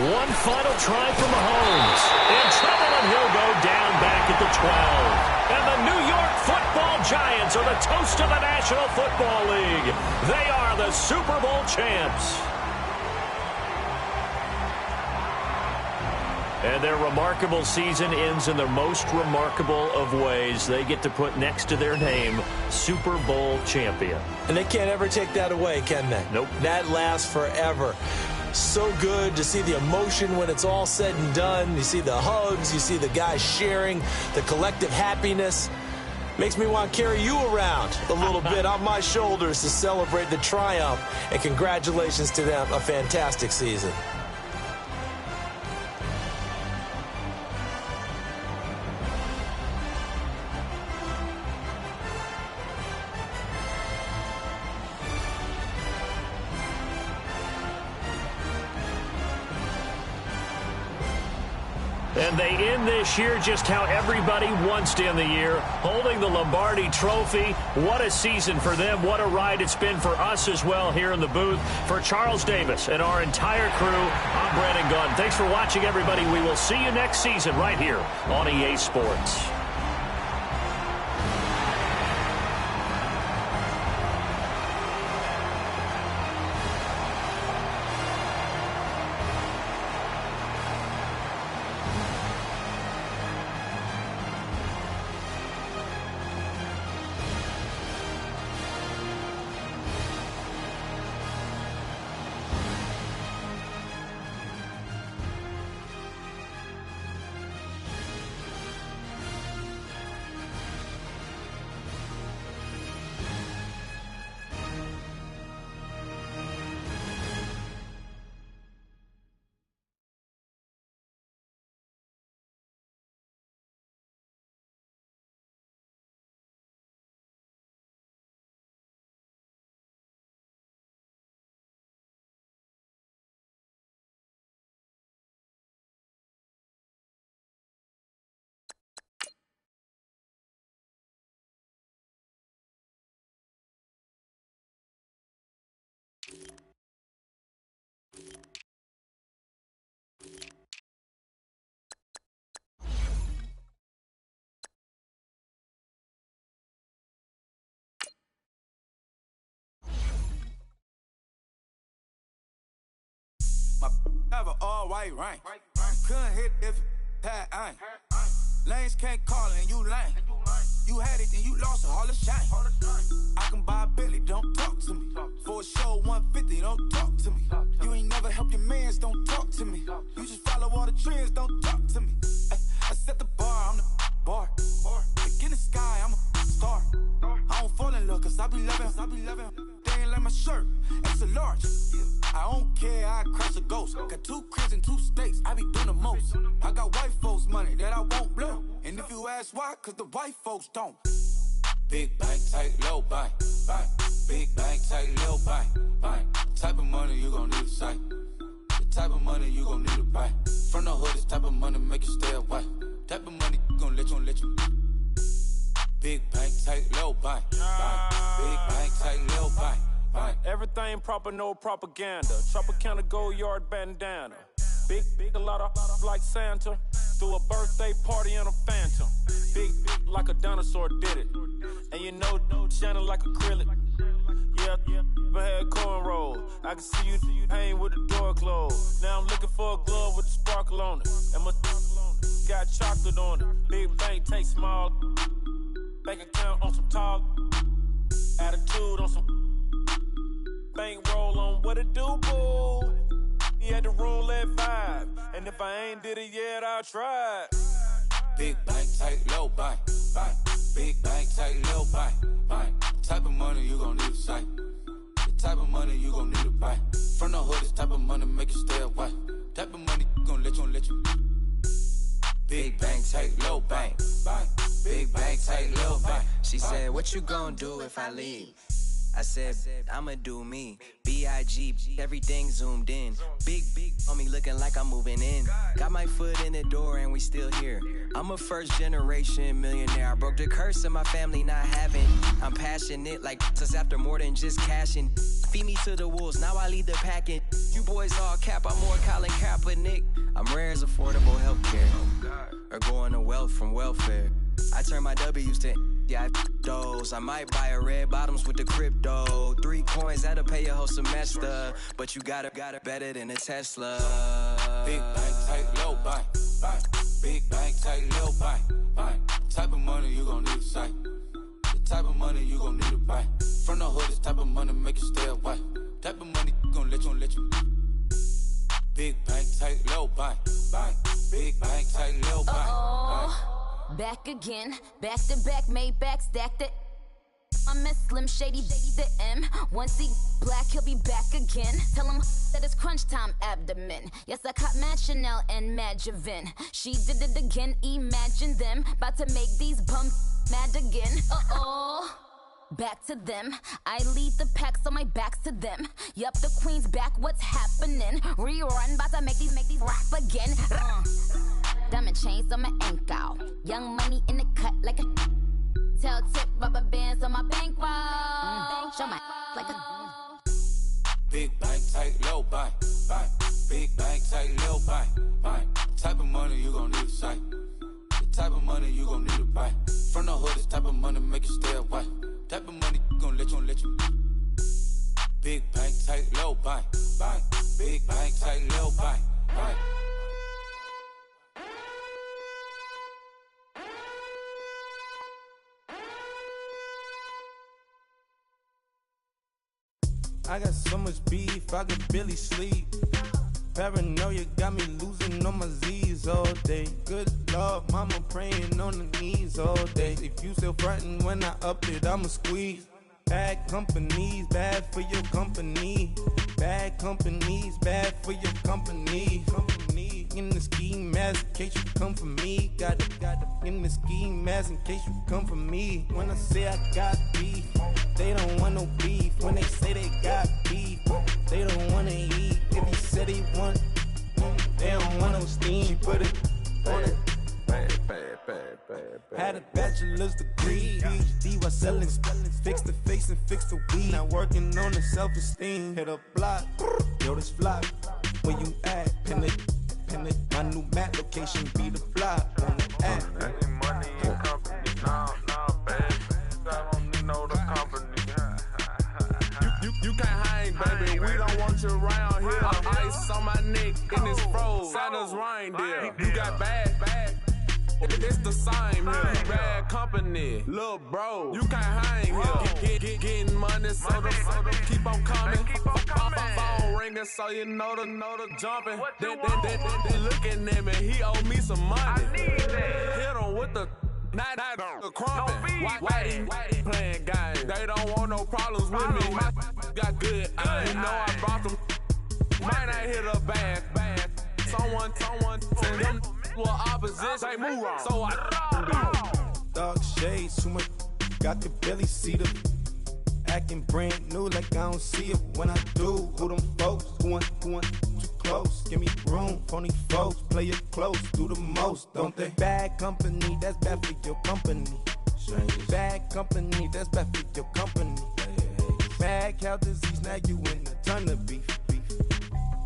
One final try for Mahomes. In trouble, and he'll go down back at the 12. And the New York Football Giants are the toast of the National Football League. They are the Super Bowl champs. And their remarkable season ends in the most remarkable of ways. They get to put next to their name, Super Bowl champion. And they can't ever take that away, can they? Nope. That lasts forever. So good to see the emotion when it's all said and done. You see the hugs, you see the guys sharing, the collective happiness. Makes me want to carry you around a little bit on my shoulders to celebrate the triumph. And congratulations to them, a fantastic season. And they end this year just how everybody wants to end the year, holding the Lombardi Trophy. What a season for them. What a ride it's been for us as well here in the booth. For Charles Davis and our entire crew, I'm Brandon Gunn. Thanks for watching, everybody. We will see you next season right here on EA Sports. My have an all-white rank. Couldn't hit if it had ain't. Lanes can't call it and you lame. You had it and you lost it, all the shame. I can buy a Billy, don't talk to me. For a show 150, don't talk to me. You ain't never help your mans, don't talk to me. You just follow all the trends, don't talk to me. I set the bar, I'm the bar. Like in the sky, I'm a star. I don't fall in love, cause I be loving. They ain't like my shirt, extra large. I don't care, I crush a ghost. Got 2 cribs in 2 states, I be doing the most. I got white folks' money that I won't blow. And if you ask why, cause the white folks don't. Big bank, tight, low bank. Big bank, tight, low bank. Type of money you gon' need to sight. The type of money you gon' need to buy. From the hood, this type of money make you stay away. Type of money gon' let you. Big bank, tight, low bank. Big bank, tight, low bank. Everything proper, no propaganda. Tropicana gold yard bandana. Big, a lot of like Santa. Threw a birthday party in a phantom. Big like a dinosaur did it. And you know, shining like acrylic. Yeah, I had cornrow. I can see you hang with the door closed. Now I'm looking for a glove with a sparkle on it. And my got chocolate on it. Big bank, take small. Bank account on some tall. Attitude on some. Bankroll on what it do, boo. He had the roulette vibe. And if I ain't did it yet, I'll try. Big bank, tight, low bank. Big bank, tight, low bank. Type of money you gon' need to sight. The type of money you gon' need to buy. From the hood, this type of money make you stay away. Type of money gon' let you. Big bank, tight, low bank. Big bank, tight, low bank. She said, what you gon' do if I leave? I said, I'ma do me. B.I.G. Everything zoomed in. Big on me looking like I'm moving in. Got my foot in the door and we still here. I'm a first generation millionaire. I broke the curse of my family not having. I'm passionate like since after more than just cashing. Feed me to the wolves, now I lead the packing. You boys all cap, I'm more Colin Kaepernick. I'm rare as affordable healthcare. Or going to wealth from welfare. I turn my W's to those. I might buy a red bottoms with the crypto. 3 coins, that'll pay your whole semester. But you got it better than a Tesla. Big bank, tight, low bank. Big bank, tight, low bank. Type of money you gon' need to sight. The type of money you gon' need to buy. From the hood, this type of money make you stay away. Type of money gon' let you. Big bank, tight, low bank. Big bank, tight, low bank. Back again, back to back, made back, stacked it. I'm a Slim Shady, the M. Once he black, he'll be back again. Tell him that it's crunch time abdomen. Yes, I caught Mad Chanel and Mad Javin. She did it again, imagine them. About to make these bums mad again. Back to them. I lead the pack, so my back's to them. Yup, the queen's back, what's happening? Rerun, about to make these rap again. Diamond chains on my ankle. Young money in the cut like a tail tip, rubber bands on my bankroll. Show my like a big bank, tight, low bank, bank. Big bank, tight, low bank, bank. Type of money you gon' need to sight. The type of money you gon' need to buy. From the hood, this type of money make you stay away. Type of money gon' let you. Big bank, tight, low bank, bank. Big bank, tight, low bank, bank. I got so much beef, I could barely sleep. Paranoia got me losing on my Z's all day. Good Lord, mama praying on the knees all day. If you still frontin' when I up it, I'ma squeeze. Bad companies, bad for your company. Bad companies, bad for your company. In the ski mask in case you come for me. Got it in the ski mask in case you come for me. When I say I got beef, they don't want no beef. When they say they got beef, they don't wanna eat. If he said he want, they don't want no steam. She put it on it. Bad. Had a bachelor's degree, PhD while selling. Fix the face and fix the weed. Now working on the self-esteem. Hit a block, yo this flock. Where you at? Pin it. My new map location be the flop on the app. Any money in company, nah, baby. I don't know the company. You can't hang, baby. We don't want you around here. Ice on my neck in this froze. Santa's reindeer. You got bad. It's the same here. Bad company, little bro. You can't hang here. Getting money, so the keep on coming. Phone ringing, so you know the jumping. They looking at me. He owe me some money. Hit him with the night the crumping. Whitey playing games. They don't want no problems with me. My got good aim. You know I brought them. Might not hit a bad. Someone send them. Well, opposition, move on. So I dark shades, too much. Got the belly see the acting brand new, like I don't see it when I do. Who them folks? Who want too close? Give me room, phony folks. Play it close, do the most, don't they? Bad company, that's bad for your company. Bad company, that's bad for your company. Bad cow disease, now you in a ton of beef.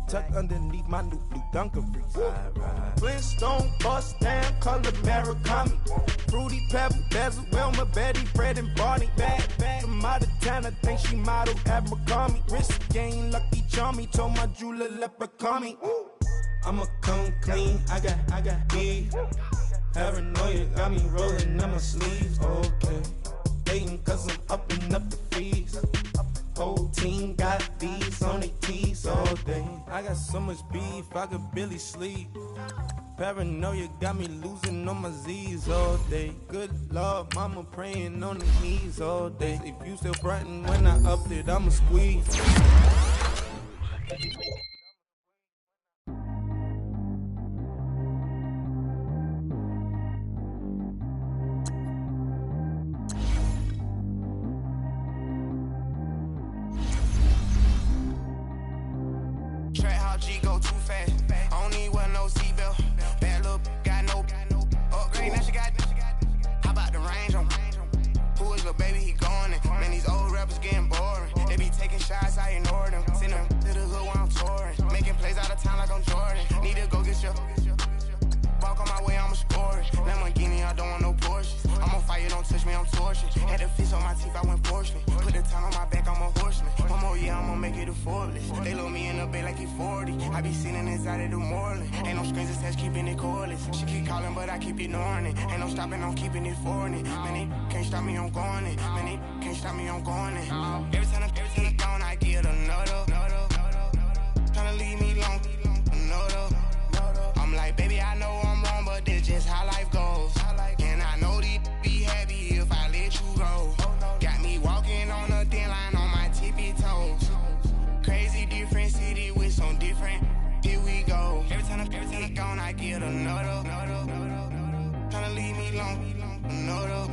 Tuck underneath my new blue Dunkaroos. Flintstone, bust down, color Murakami. Fruity Pebble, Basil, Wilma, Betty, Fred, and Barney. Bad from out of town, I think she model Abercrombie. Wrist game, Lucky Charmy, told my jeweler leprechaun me. I'ma come clean, I got beef. Paranoia got me rolling on my sleeves, okay. Hating cause I'm upping up the fees. Whole team got these on their tees all day. I got so much beef, I could barely sleep. Paranoia got me losing on my Z's all day. Good Lord, mama praying on the knees all day. If you still frontin' when I up it, I'ma squeeze. G go too fast. I don't need wear no seatbelt. Bad look, got no upgrade. Now she got. How about the range on? Who is little baby? He going in. Man, these old rappers getting boring. They be taking shots, I ignore them. Send them to the hood while I'm touring. Making plays out of town like I'm Jordan. Need to go get your. Walk on my way, I'ma score it. Lamborghini, I don't want no Porsches. I'm on fire, don't touch me, I'm torching. Had the fish on my teeth, I went porcelain. Put the town on my back, I'm a horseman. One more year, I'ma make it a Forbes. They load me in the bay like he 40. I be sitting inside of the Moreland. Ain't no screens attached, keeping it cordless. She keep calling, but I keep ignoring it. Ain't no stopping, I'm keeping it for it. Man, they can't stop me, I'm going it. Man, they can't stop me, I'm going it. Every time I'm gone, I get another. Tryna leave me long, another. I'm like, baby, I know I'm wrong, but this just how life goes. And I know these be happy if I let you go. Got me walking on a thin line on my tippy toes. Crazy different city with some different. Here we go. Every time I'm gone, I get another. Tryna leave me long, another.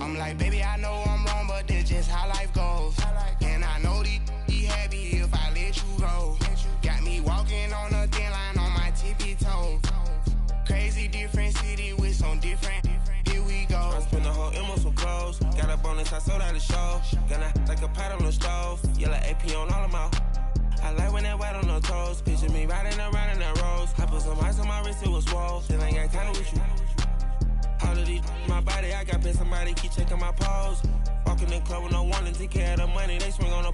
I'm like, baby, I know I'm wrong, but this just how life goes. And I know these be happy if I let you go. Got me walking on a thin line on my tippy toes. Crazy show. Gonna like a pot on the stove. Yellow AP on all of my. I like when that white on the toes. Picture me riding around in that rose. I put some ice on my wrist, it was swole. Still ain't got time with you. All of these, my body, I got paid somebody, keep checking my pose. Walk in the club with no warning, take care of the money, they swing on the.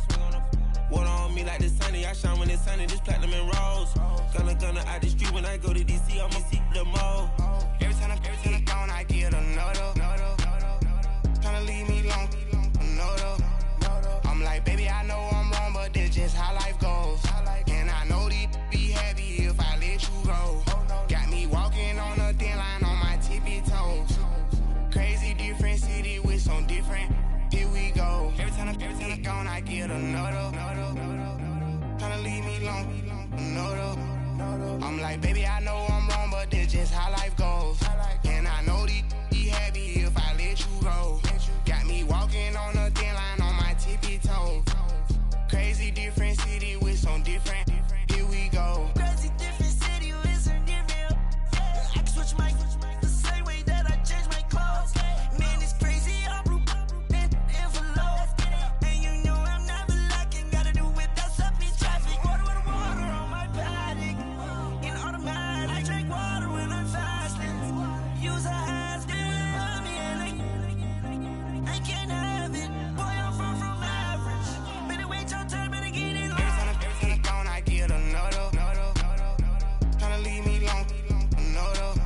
Water on me like the sunny, I shine when it's sunny, this platinum and rose. Gonna out the street when I go to DC, I'ma seek the mo. Every time I'm gone, I get another. Tryna leave me alone, another. I'm like, baby, I know I'm wrong, but that's just how life goes. And I know these be happy if I let you go. Got me walking on a thin line on my tippy toes. Crazy different city with some different. Here we go. Every time I'm gone, I get another. Tryna leave me alone, another. I'm like, baby, I know I'm wrong, but that's just how life goes. And I know these be happy if I let you go. Got me walking on a thin line on my tippy toes. Crazy different city with some different. Here we go. Crazy different city with some different. I can switch my the same way that I change my clothes. Man, it's crazy. I'm and envelope. And you know I'm never lacking. Gotta do it. That's up in traffic. Water on my paddock. In automatic. I drink water when I'm fasting. Use a hands, give me and I can't have it. Boy, I'm from average. Better wait your turn, better get it. Every time I'm gone, I get another. Tryna leave me alone, another.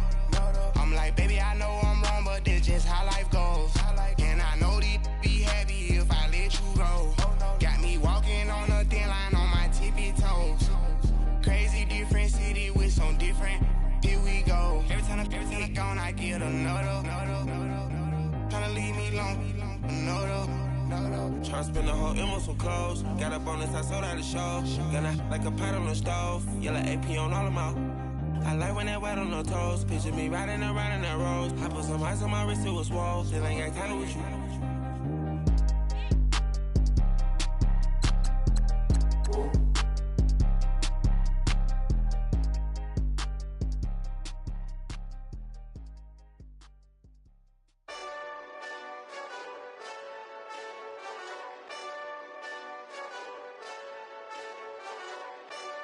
I'm like, baby, I know I'm wrong, but that's just how life goes. And I know these be happy if I let you go. Got me walking on a thin line on my tippy toes. Crazy different city with some different. Here we go. Every time I'm gone, I get another. Tryna leave me alone, another. Tryna spend the whole M on some clothes. Got up on this, I sold out the show. Gonna like a pot on the stove. Yellow AP on all of my. I like when that white on the toes. Picture me riding around in that rose. I put some ice on my wrist, it was swole. Still ain't got time with you.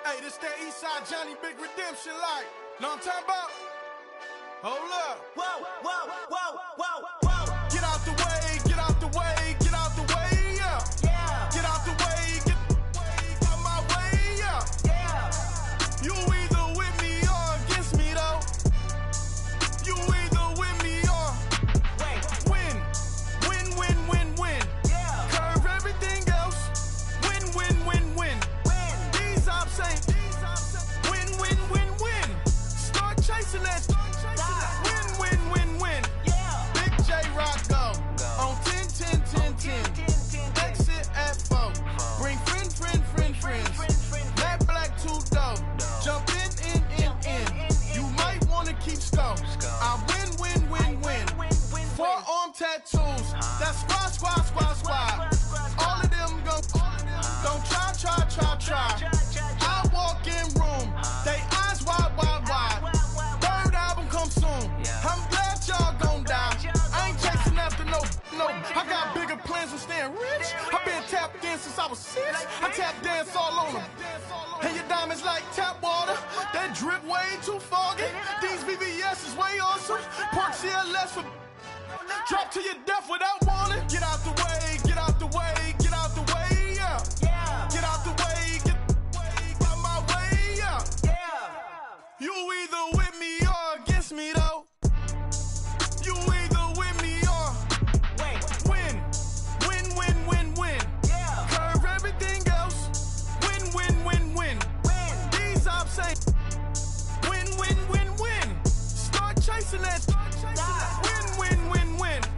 Hey, this that Eastside Johnny Big Redemption like. Know what I'm talking about? Hold up. Whoa, whoa, whoa, whoa, whoa. Get out the way, get out the way, get out the way, yeah. Yeah. Get out the way, get out my way, yeah. Yeah. You either with me or against me though. You either with me or win. Win, win, win, win. Yeah. Curve everything else. Win, win, win, win. These ops ain't. Win, win, win, win. Start chasing that. Win, win, win, win. Yeah. Big J Rock go. On 10, 10, 10, 10. Exit at 4. Bring friends. Matt Black 2 dope. Jump in. You might wanna keep score. I win. 4-arm tattoos. That's squad. All of them go. Don't try. I walk in room. They eyes wide. Third album come soon. I'm glad y'all gon' die. I ain't chasing after no. I got bigger plans than staying rich. I been tapped in since I was 6. I tap dance all on them. And your diamonds like tap water. That drip way too foggy. These VVS is way awesome. Park CLS for. Drop to your death without warning. Get out the way, yeah. Get out the way, get out my way, yeah. You either with me or against me though. You either with me or win. Yeah. Curve everything else. Win. These ops ain't. Win. Start chasing that. Win.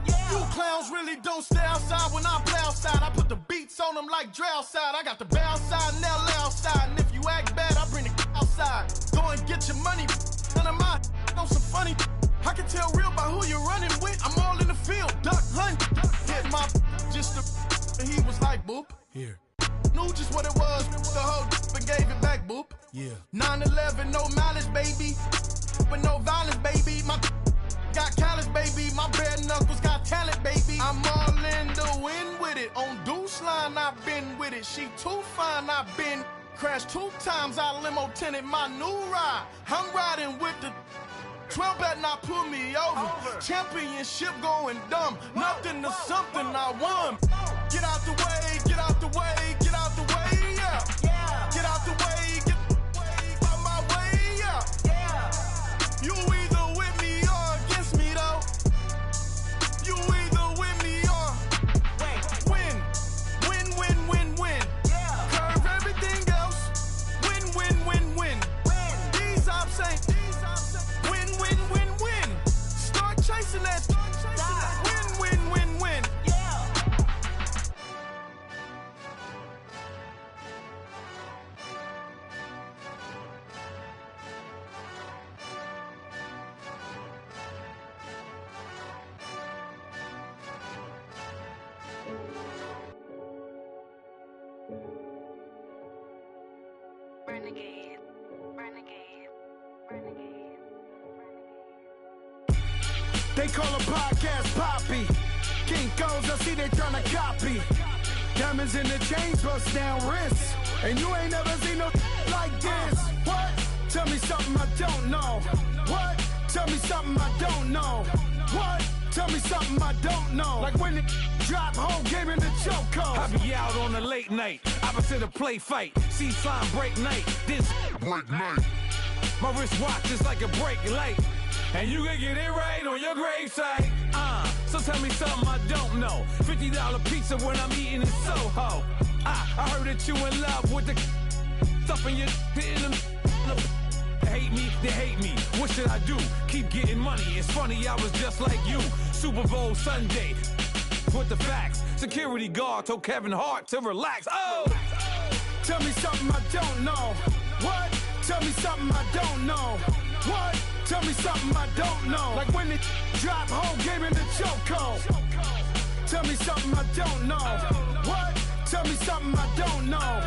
Yeah. You clowns really don't stay outside when I play outside. I put the beats on them like drow side. I got the bow side and LA outside. And if you act bad, I bring the outside. Go and get your money. None of my on some funny. I can tell real by who you're running with. I'm all in the field. Duck hunt. Hit my just the. And he was like, boop. Here. Knew just what it was. The whole and gave it back, boop. Yeah. 9/11, no mileage, baby. With no violence, baby. My got callous, baby. My bare knuckles got talent, baby. I'm all in the wind with it. On Deuce line, I've been with it. She too fine, I've been. Crashed 2 times, I limo tinted my new ride. I'm riding with the 12 better not pull me over. Championship going dumb. Nothing to something I won. Get out the way, get out the way, get out the way, yeah. Get out the way, get out my way, yeah. You either with me or against me, though. You either with me or win. Win, win, win, win. Curve everything else. Win, win, win, win. These ops ain't. Win, win, win, win. Start chasing that. Win, win, win, win. Renegade, renegade, renegade. They call a podcast Poppy. Kinkos, I see they tryna copy. Diamonds in the chains, bust down wrists. And you ain't never seen no like this. What? Tell me something I don't know. What? Tell me something I don't know. What? Tell me something I don't know. Like when it drop, whole game in the chokehold. I be out on a late night, opposite a play fight. See sign break night, this break night. My wristwatch is like a brake light. And you can get it right on your gravesite. So tell me something I don't know. $50 pizza when I'm eating in Soho. I heard that you in love with the stuff in your hitting them. They hate me, they hate me. What should I do? Keep getting money. It's funny, I was just like you. Super Bowl Sunday. With the facts. Security guard told Kevin Hart to relax. Oh! Tell me something I don't know. What? Tell me something I don't know. What? Tell me something I don't know. Like when it drop, whole game in the chokehold. Tell me something I don't know. What? Tell me something I don't know.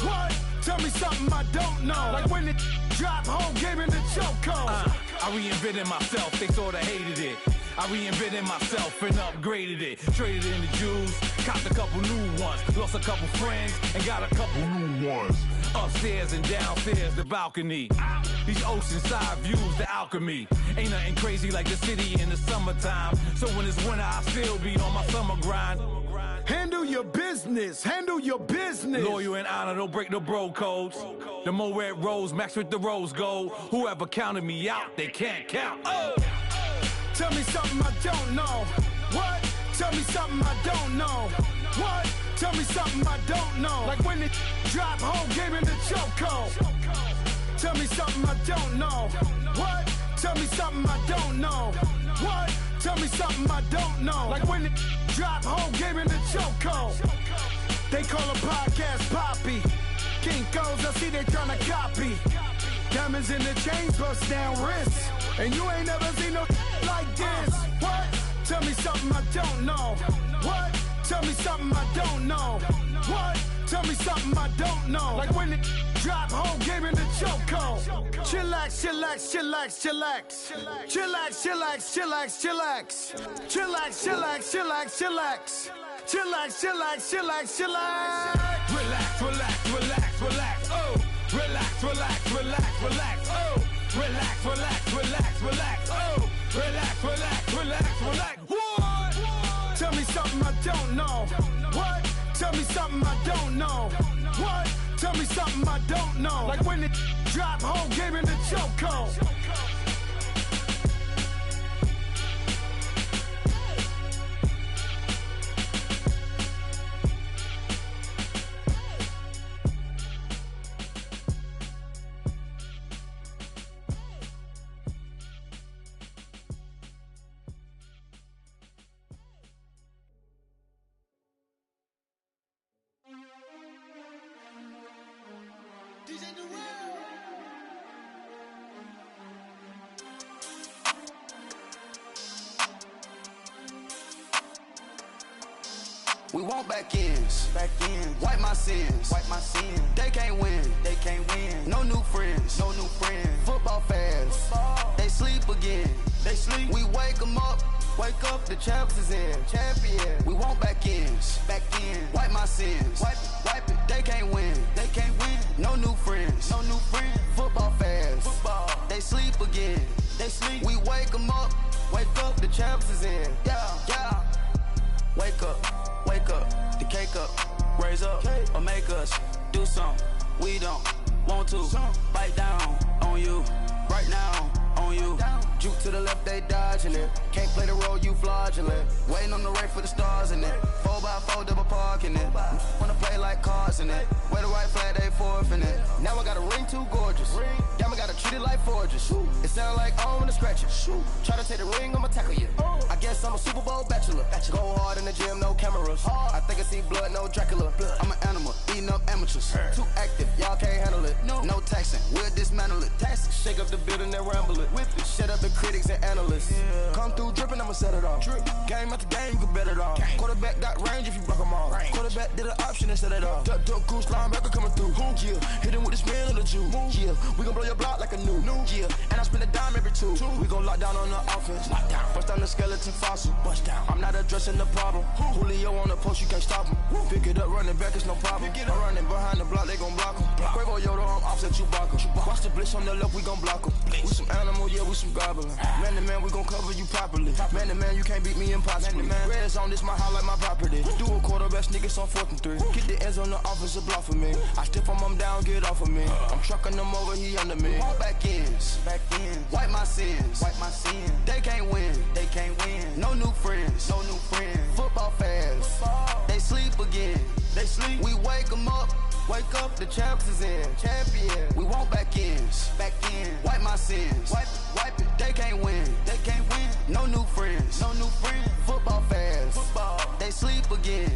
What? Tell me something I don't know. Like when it drop, whole game in the chokehold. I reinvented myself, they sorta hated it. I reinvented myself and upgraded it. Traded in the Jews, copped a couple new ones. Lost a couple friends and got a couple new ones. Upstairs and downstairs, the balcony. These oceanside views, the alchemy. Ain't nothing crazy like the city in the summertime. So when it's winter, I still be on my summer grind. Handle your business, handle your business. Loyal and honor, don't break the bro codes. The more red rose, max with the rose gold. Whoever counted me out, they can't count. Oh! Tell me something I don't know. What? Tell me something I don't know. What? Tell me something I don't know. Like when it drop, whole game in the chokehold. Tell me something I don't know. What? Tell me something I don't know. What? Tell me something I don't know. Like when it drop, whole game in the chokehold. They call a podcast Poppy. Kinkos, I see they tryna copy. Diamonds in the chains, bust down wrists. And you ain't never seen no like this. What? Tell me something I don't know. What? Tell me something I don't know. What? Tell me something I don't know. Like when it drop, whole game in the chokehold. Chillax, chillax, chillax, chillax. Chillax, chillax, chillax, chillax. Chillax, chillax, chillax, chillax. Chillax, chillax, chillax, chillax. Relax, relax, relax, relax. Oh! Relax, relax, relax, relax. Oh! Relax, relax, relax, relax. Oh! Relax, relax, relax, relax. What? Tell me something I don't know. What? Tell me something I don't know. What? Tell me something I don't know. Like when it drop, whole game in the chokehold. want back ends. Wipe my sins. They can't win. No new friends. Football fans. They sleep again. We wake them up. Wake up, the champs is in. Champion. We want back ends. Wipe my sins. Wipe it. They can't win. No new friends. Football fans. They sleep again. We wake them up. Wake up, the champs is in. Yeah. Wake up, the cake up, raise up, or make us do something we don't want to. Bite down on you, right now on you. Juke to the left, they dodging it. Can't play the role, you fraudulent. Waiting on the right for the stars in it. 4x4 double parking it. Wanna play like cars in it. Wear the right flag, they forfeiting it. Now I got a ring too gorgeous. Damn, I gotta treat it like forges. It sound like I wanna scratch it. Try to take the ring, I'ma tackle you. I guess I'm a Super Bowl bachelor. Go hard in the gym, no cameras. I think I see blood, no Dracula. I'm an animal, eating up amateurs. Too active, y'all can't handle it. No taxing, we'll dismantle it. Shake up the building and ramble it. Whip it, shut up the critics and analysts. Come through dripping, I'ma set it off. Game after game, you can bet it off. Quarterback got range if you block them all. Quarterback did an option and set it off. Duck, goose, linebacker coming through. Yeah, hit him with the spin of the Jew. Yeah, we gon' blow your block like a new. Yeah, and I spend a dime every two. We gon' lock down on the offense. Bust down the skeleton fossil. Bust down. I'm not addressing the problem. Julio on the post, you can't stop him. Pick it up, running back, it's no problem. I'm running behind the block, they gon' block him. Quavo Yoda, I'm offset Chewbacca. Watch the blitz on the left, we gon' block him. We some animal, yeah, we some goblin. Man to man, we gon' cover you properly. Man to man, you can't beat me impossibly. Red zone, this my highlight, my property. Do a quarterback sneakers on 4th and 3. Get the ends on the offensive block for me. I stiff him down, get off of me. I'm trucking them over, he under me. Walk back ends. Wipe my sins. They can't win. No new friends. Football fans. They sleep again. We wake them up. Wake up, the champs is in. Champion. We want back ends. Wipe my sins. Wipe it. They can't win. No new friends. Football fans. They sleep again.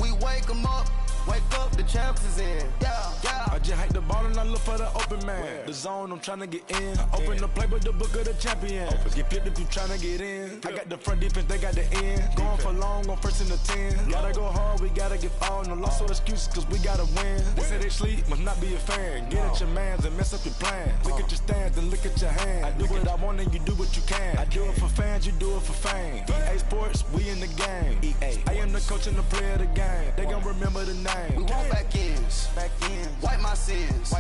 We wake them up. Wake up, the champs is in. Yeah. I just hike the ball and I look for the open man. The zone, I'm trying to get in. Open the play with the book of the champion. Get flipped if you trying to get in. I got the front defense, they got the end. Going for long, on 1st and the 10. Gotta go hard, we gotta get all. No loss or excuses, cause we gotta win. They say they sleep, must not be a fan. Get at your mans and mess up your plans. Look at your stands and look at your hands. I do what I want and you do what you can. I do it for fans, you do it for fame. EA Sports, we in the game. I am the coach and the player of the game. They gon' remember the name. We want back ends. Wipe my sins.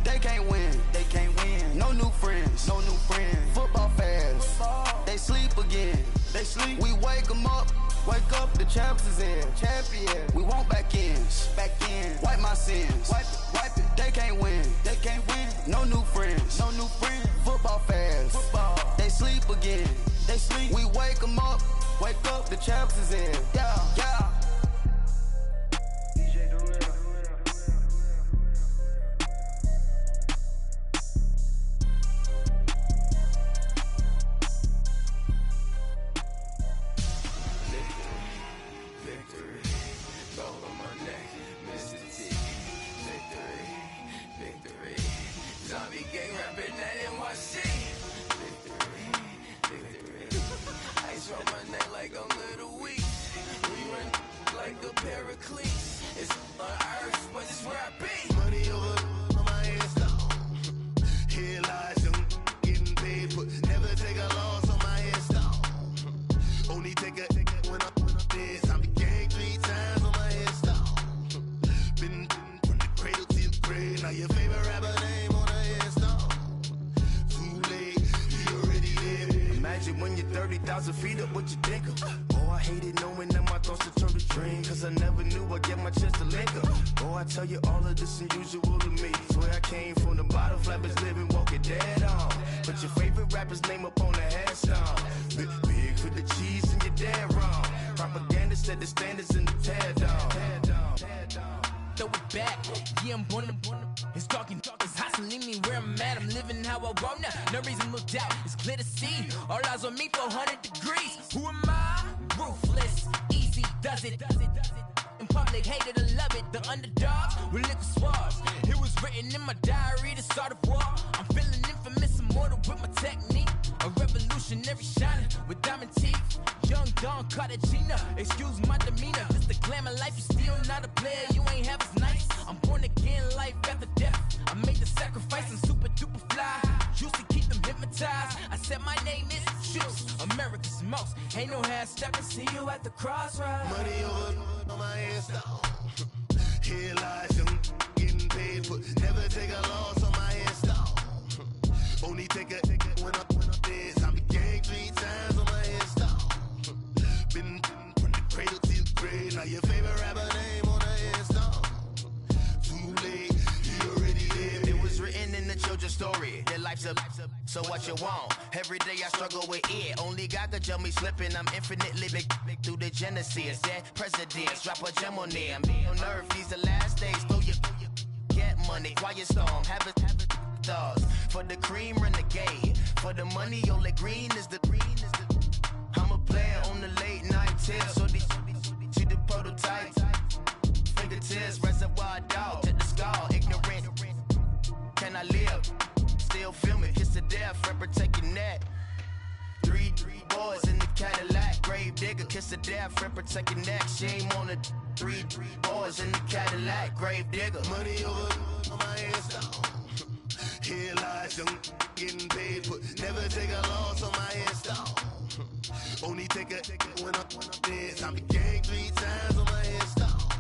They can't win. No new friends. Football fans. They sleep again. We wake them up. Wake up, the champs is in. Champion. We want back ends. Wipe my sins. Wipe it. They can't win. No new friends. Football fans. They sleep again. We wake them up. Wake up, the champs is in. Yeah. It's on earth, but it's where I be. Money over on my headstone. Here lies them getting paid, but never take a loss on my headstone. Only take a when I'm dead. I be gang 3 times on my headstone. Been from the cradle to the grave. Now your favorite rapper name on a headstone. Too late, you already dead. Imagine when you're 30,000 feet up, what you think of? Oh, I hated knowing that my thoughts would turn to dream. Cause I never knew I'd get my chest to link up. Oh, I tell you all of this unusual to me. Swear I came from the bottom, flappers living, walking dead on. But your favorite rapper's name up on the headstone. Big for the cheese and you're dead wrong. Propaganda set the standards in the tear down. Throw it back, yeah, I'm born to. It's talking, it's hustling me where I'm at. I'm living how I want now. No reason to doubt, it's clear to see. All eyes on me, 400 degrees. Who am I? Ruthless, easy does it. In public, hate it or love it. The underdogs with liquor swabs. It was written in my diary to start a war. I'm feeling infamous, immortal with my technique. A revolutionary shining with diamond teeth. Young Don Cartagena, excuse my demeanor. This the glamour life, you still not a player, you ain't half as nice. I'm born again, life after death. I made the sacrifice, I'm super duper fly. Used to keep them hypnotized. I said my name is Juice, America's most. Ain't no half stepping, see you at the crossroads. Money over on my install. Here lies young, getting paid for. Never take a loss on my install. Only take a when I'm dead. I'm gang 3 times on my install. Been from the cradle to the grave. Now your favorite rapper name on the install. Too late, you already dead. It was written in the children's story. Their life's a so what you want. Every day I struggle with it. Only God could jump me slipping. I'm infinitely big through the genesis. That presidents drop a gem on there. Me on earth, these the last days. Throw your get money. Quiet storm. Have it dogs. For the cream, renegade. For the money, only green is the I'm a player on the late night tips. So these see the prototypes. Fingertips, reservoir dog. To the skull, ignorant. Can I live? Still filming, kiss to death, friend protect your neck. Three boys in the Cadillac, grave digger, kiss to death, friend protect your neck. Shame on the three boys in the Cadillac, grave digger. Money over on my install. Here lies young, getting paid for. Never take a loss on my install. Only take a when I'm dead. I'm gang 3 times on my install.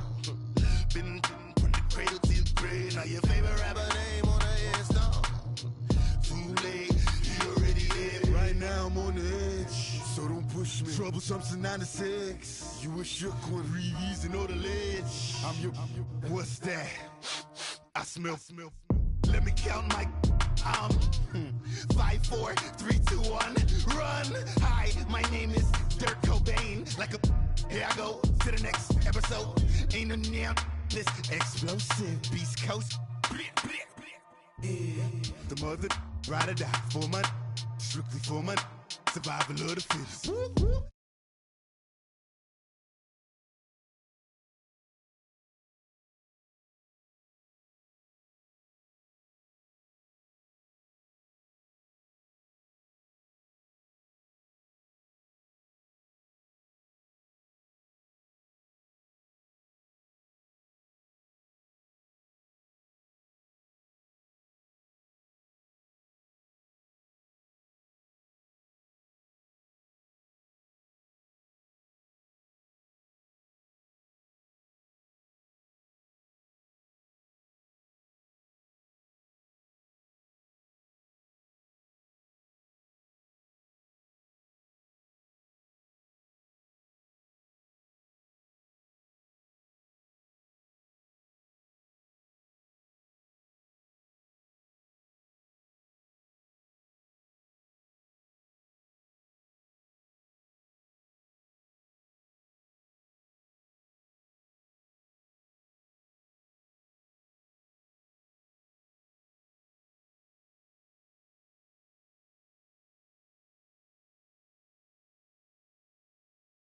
Been from the cradle to the grave. Now your favorite rapper name on the install. Too late, you already dead. Right now I'm on the edge, so don't push me. Troublesome to 9 to 6. You a shook one, Reeves and all the ledge. I'm your, what's that? I smell. Let me count my 5, 4, 3, 2, 1, run. Hi, my name is Dirk Cobain. Like a here I go to the next episode. Ain't no damn this explosive Beast Coast. The mother ride or die for my strictly for my survival of the fittest.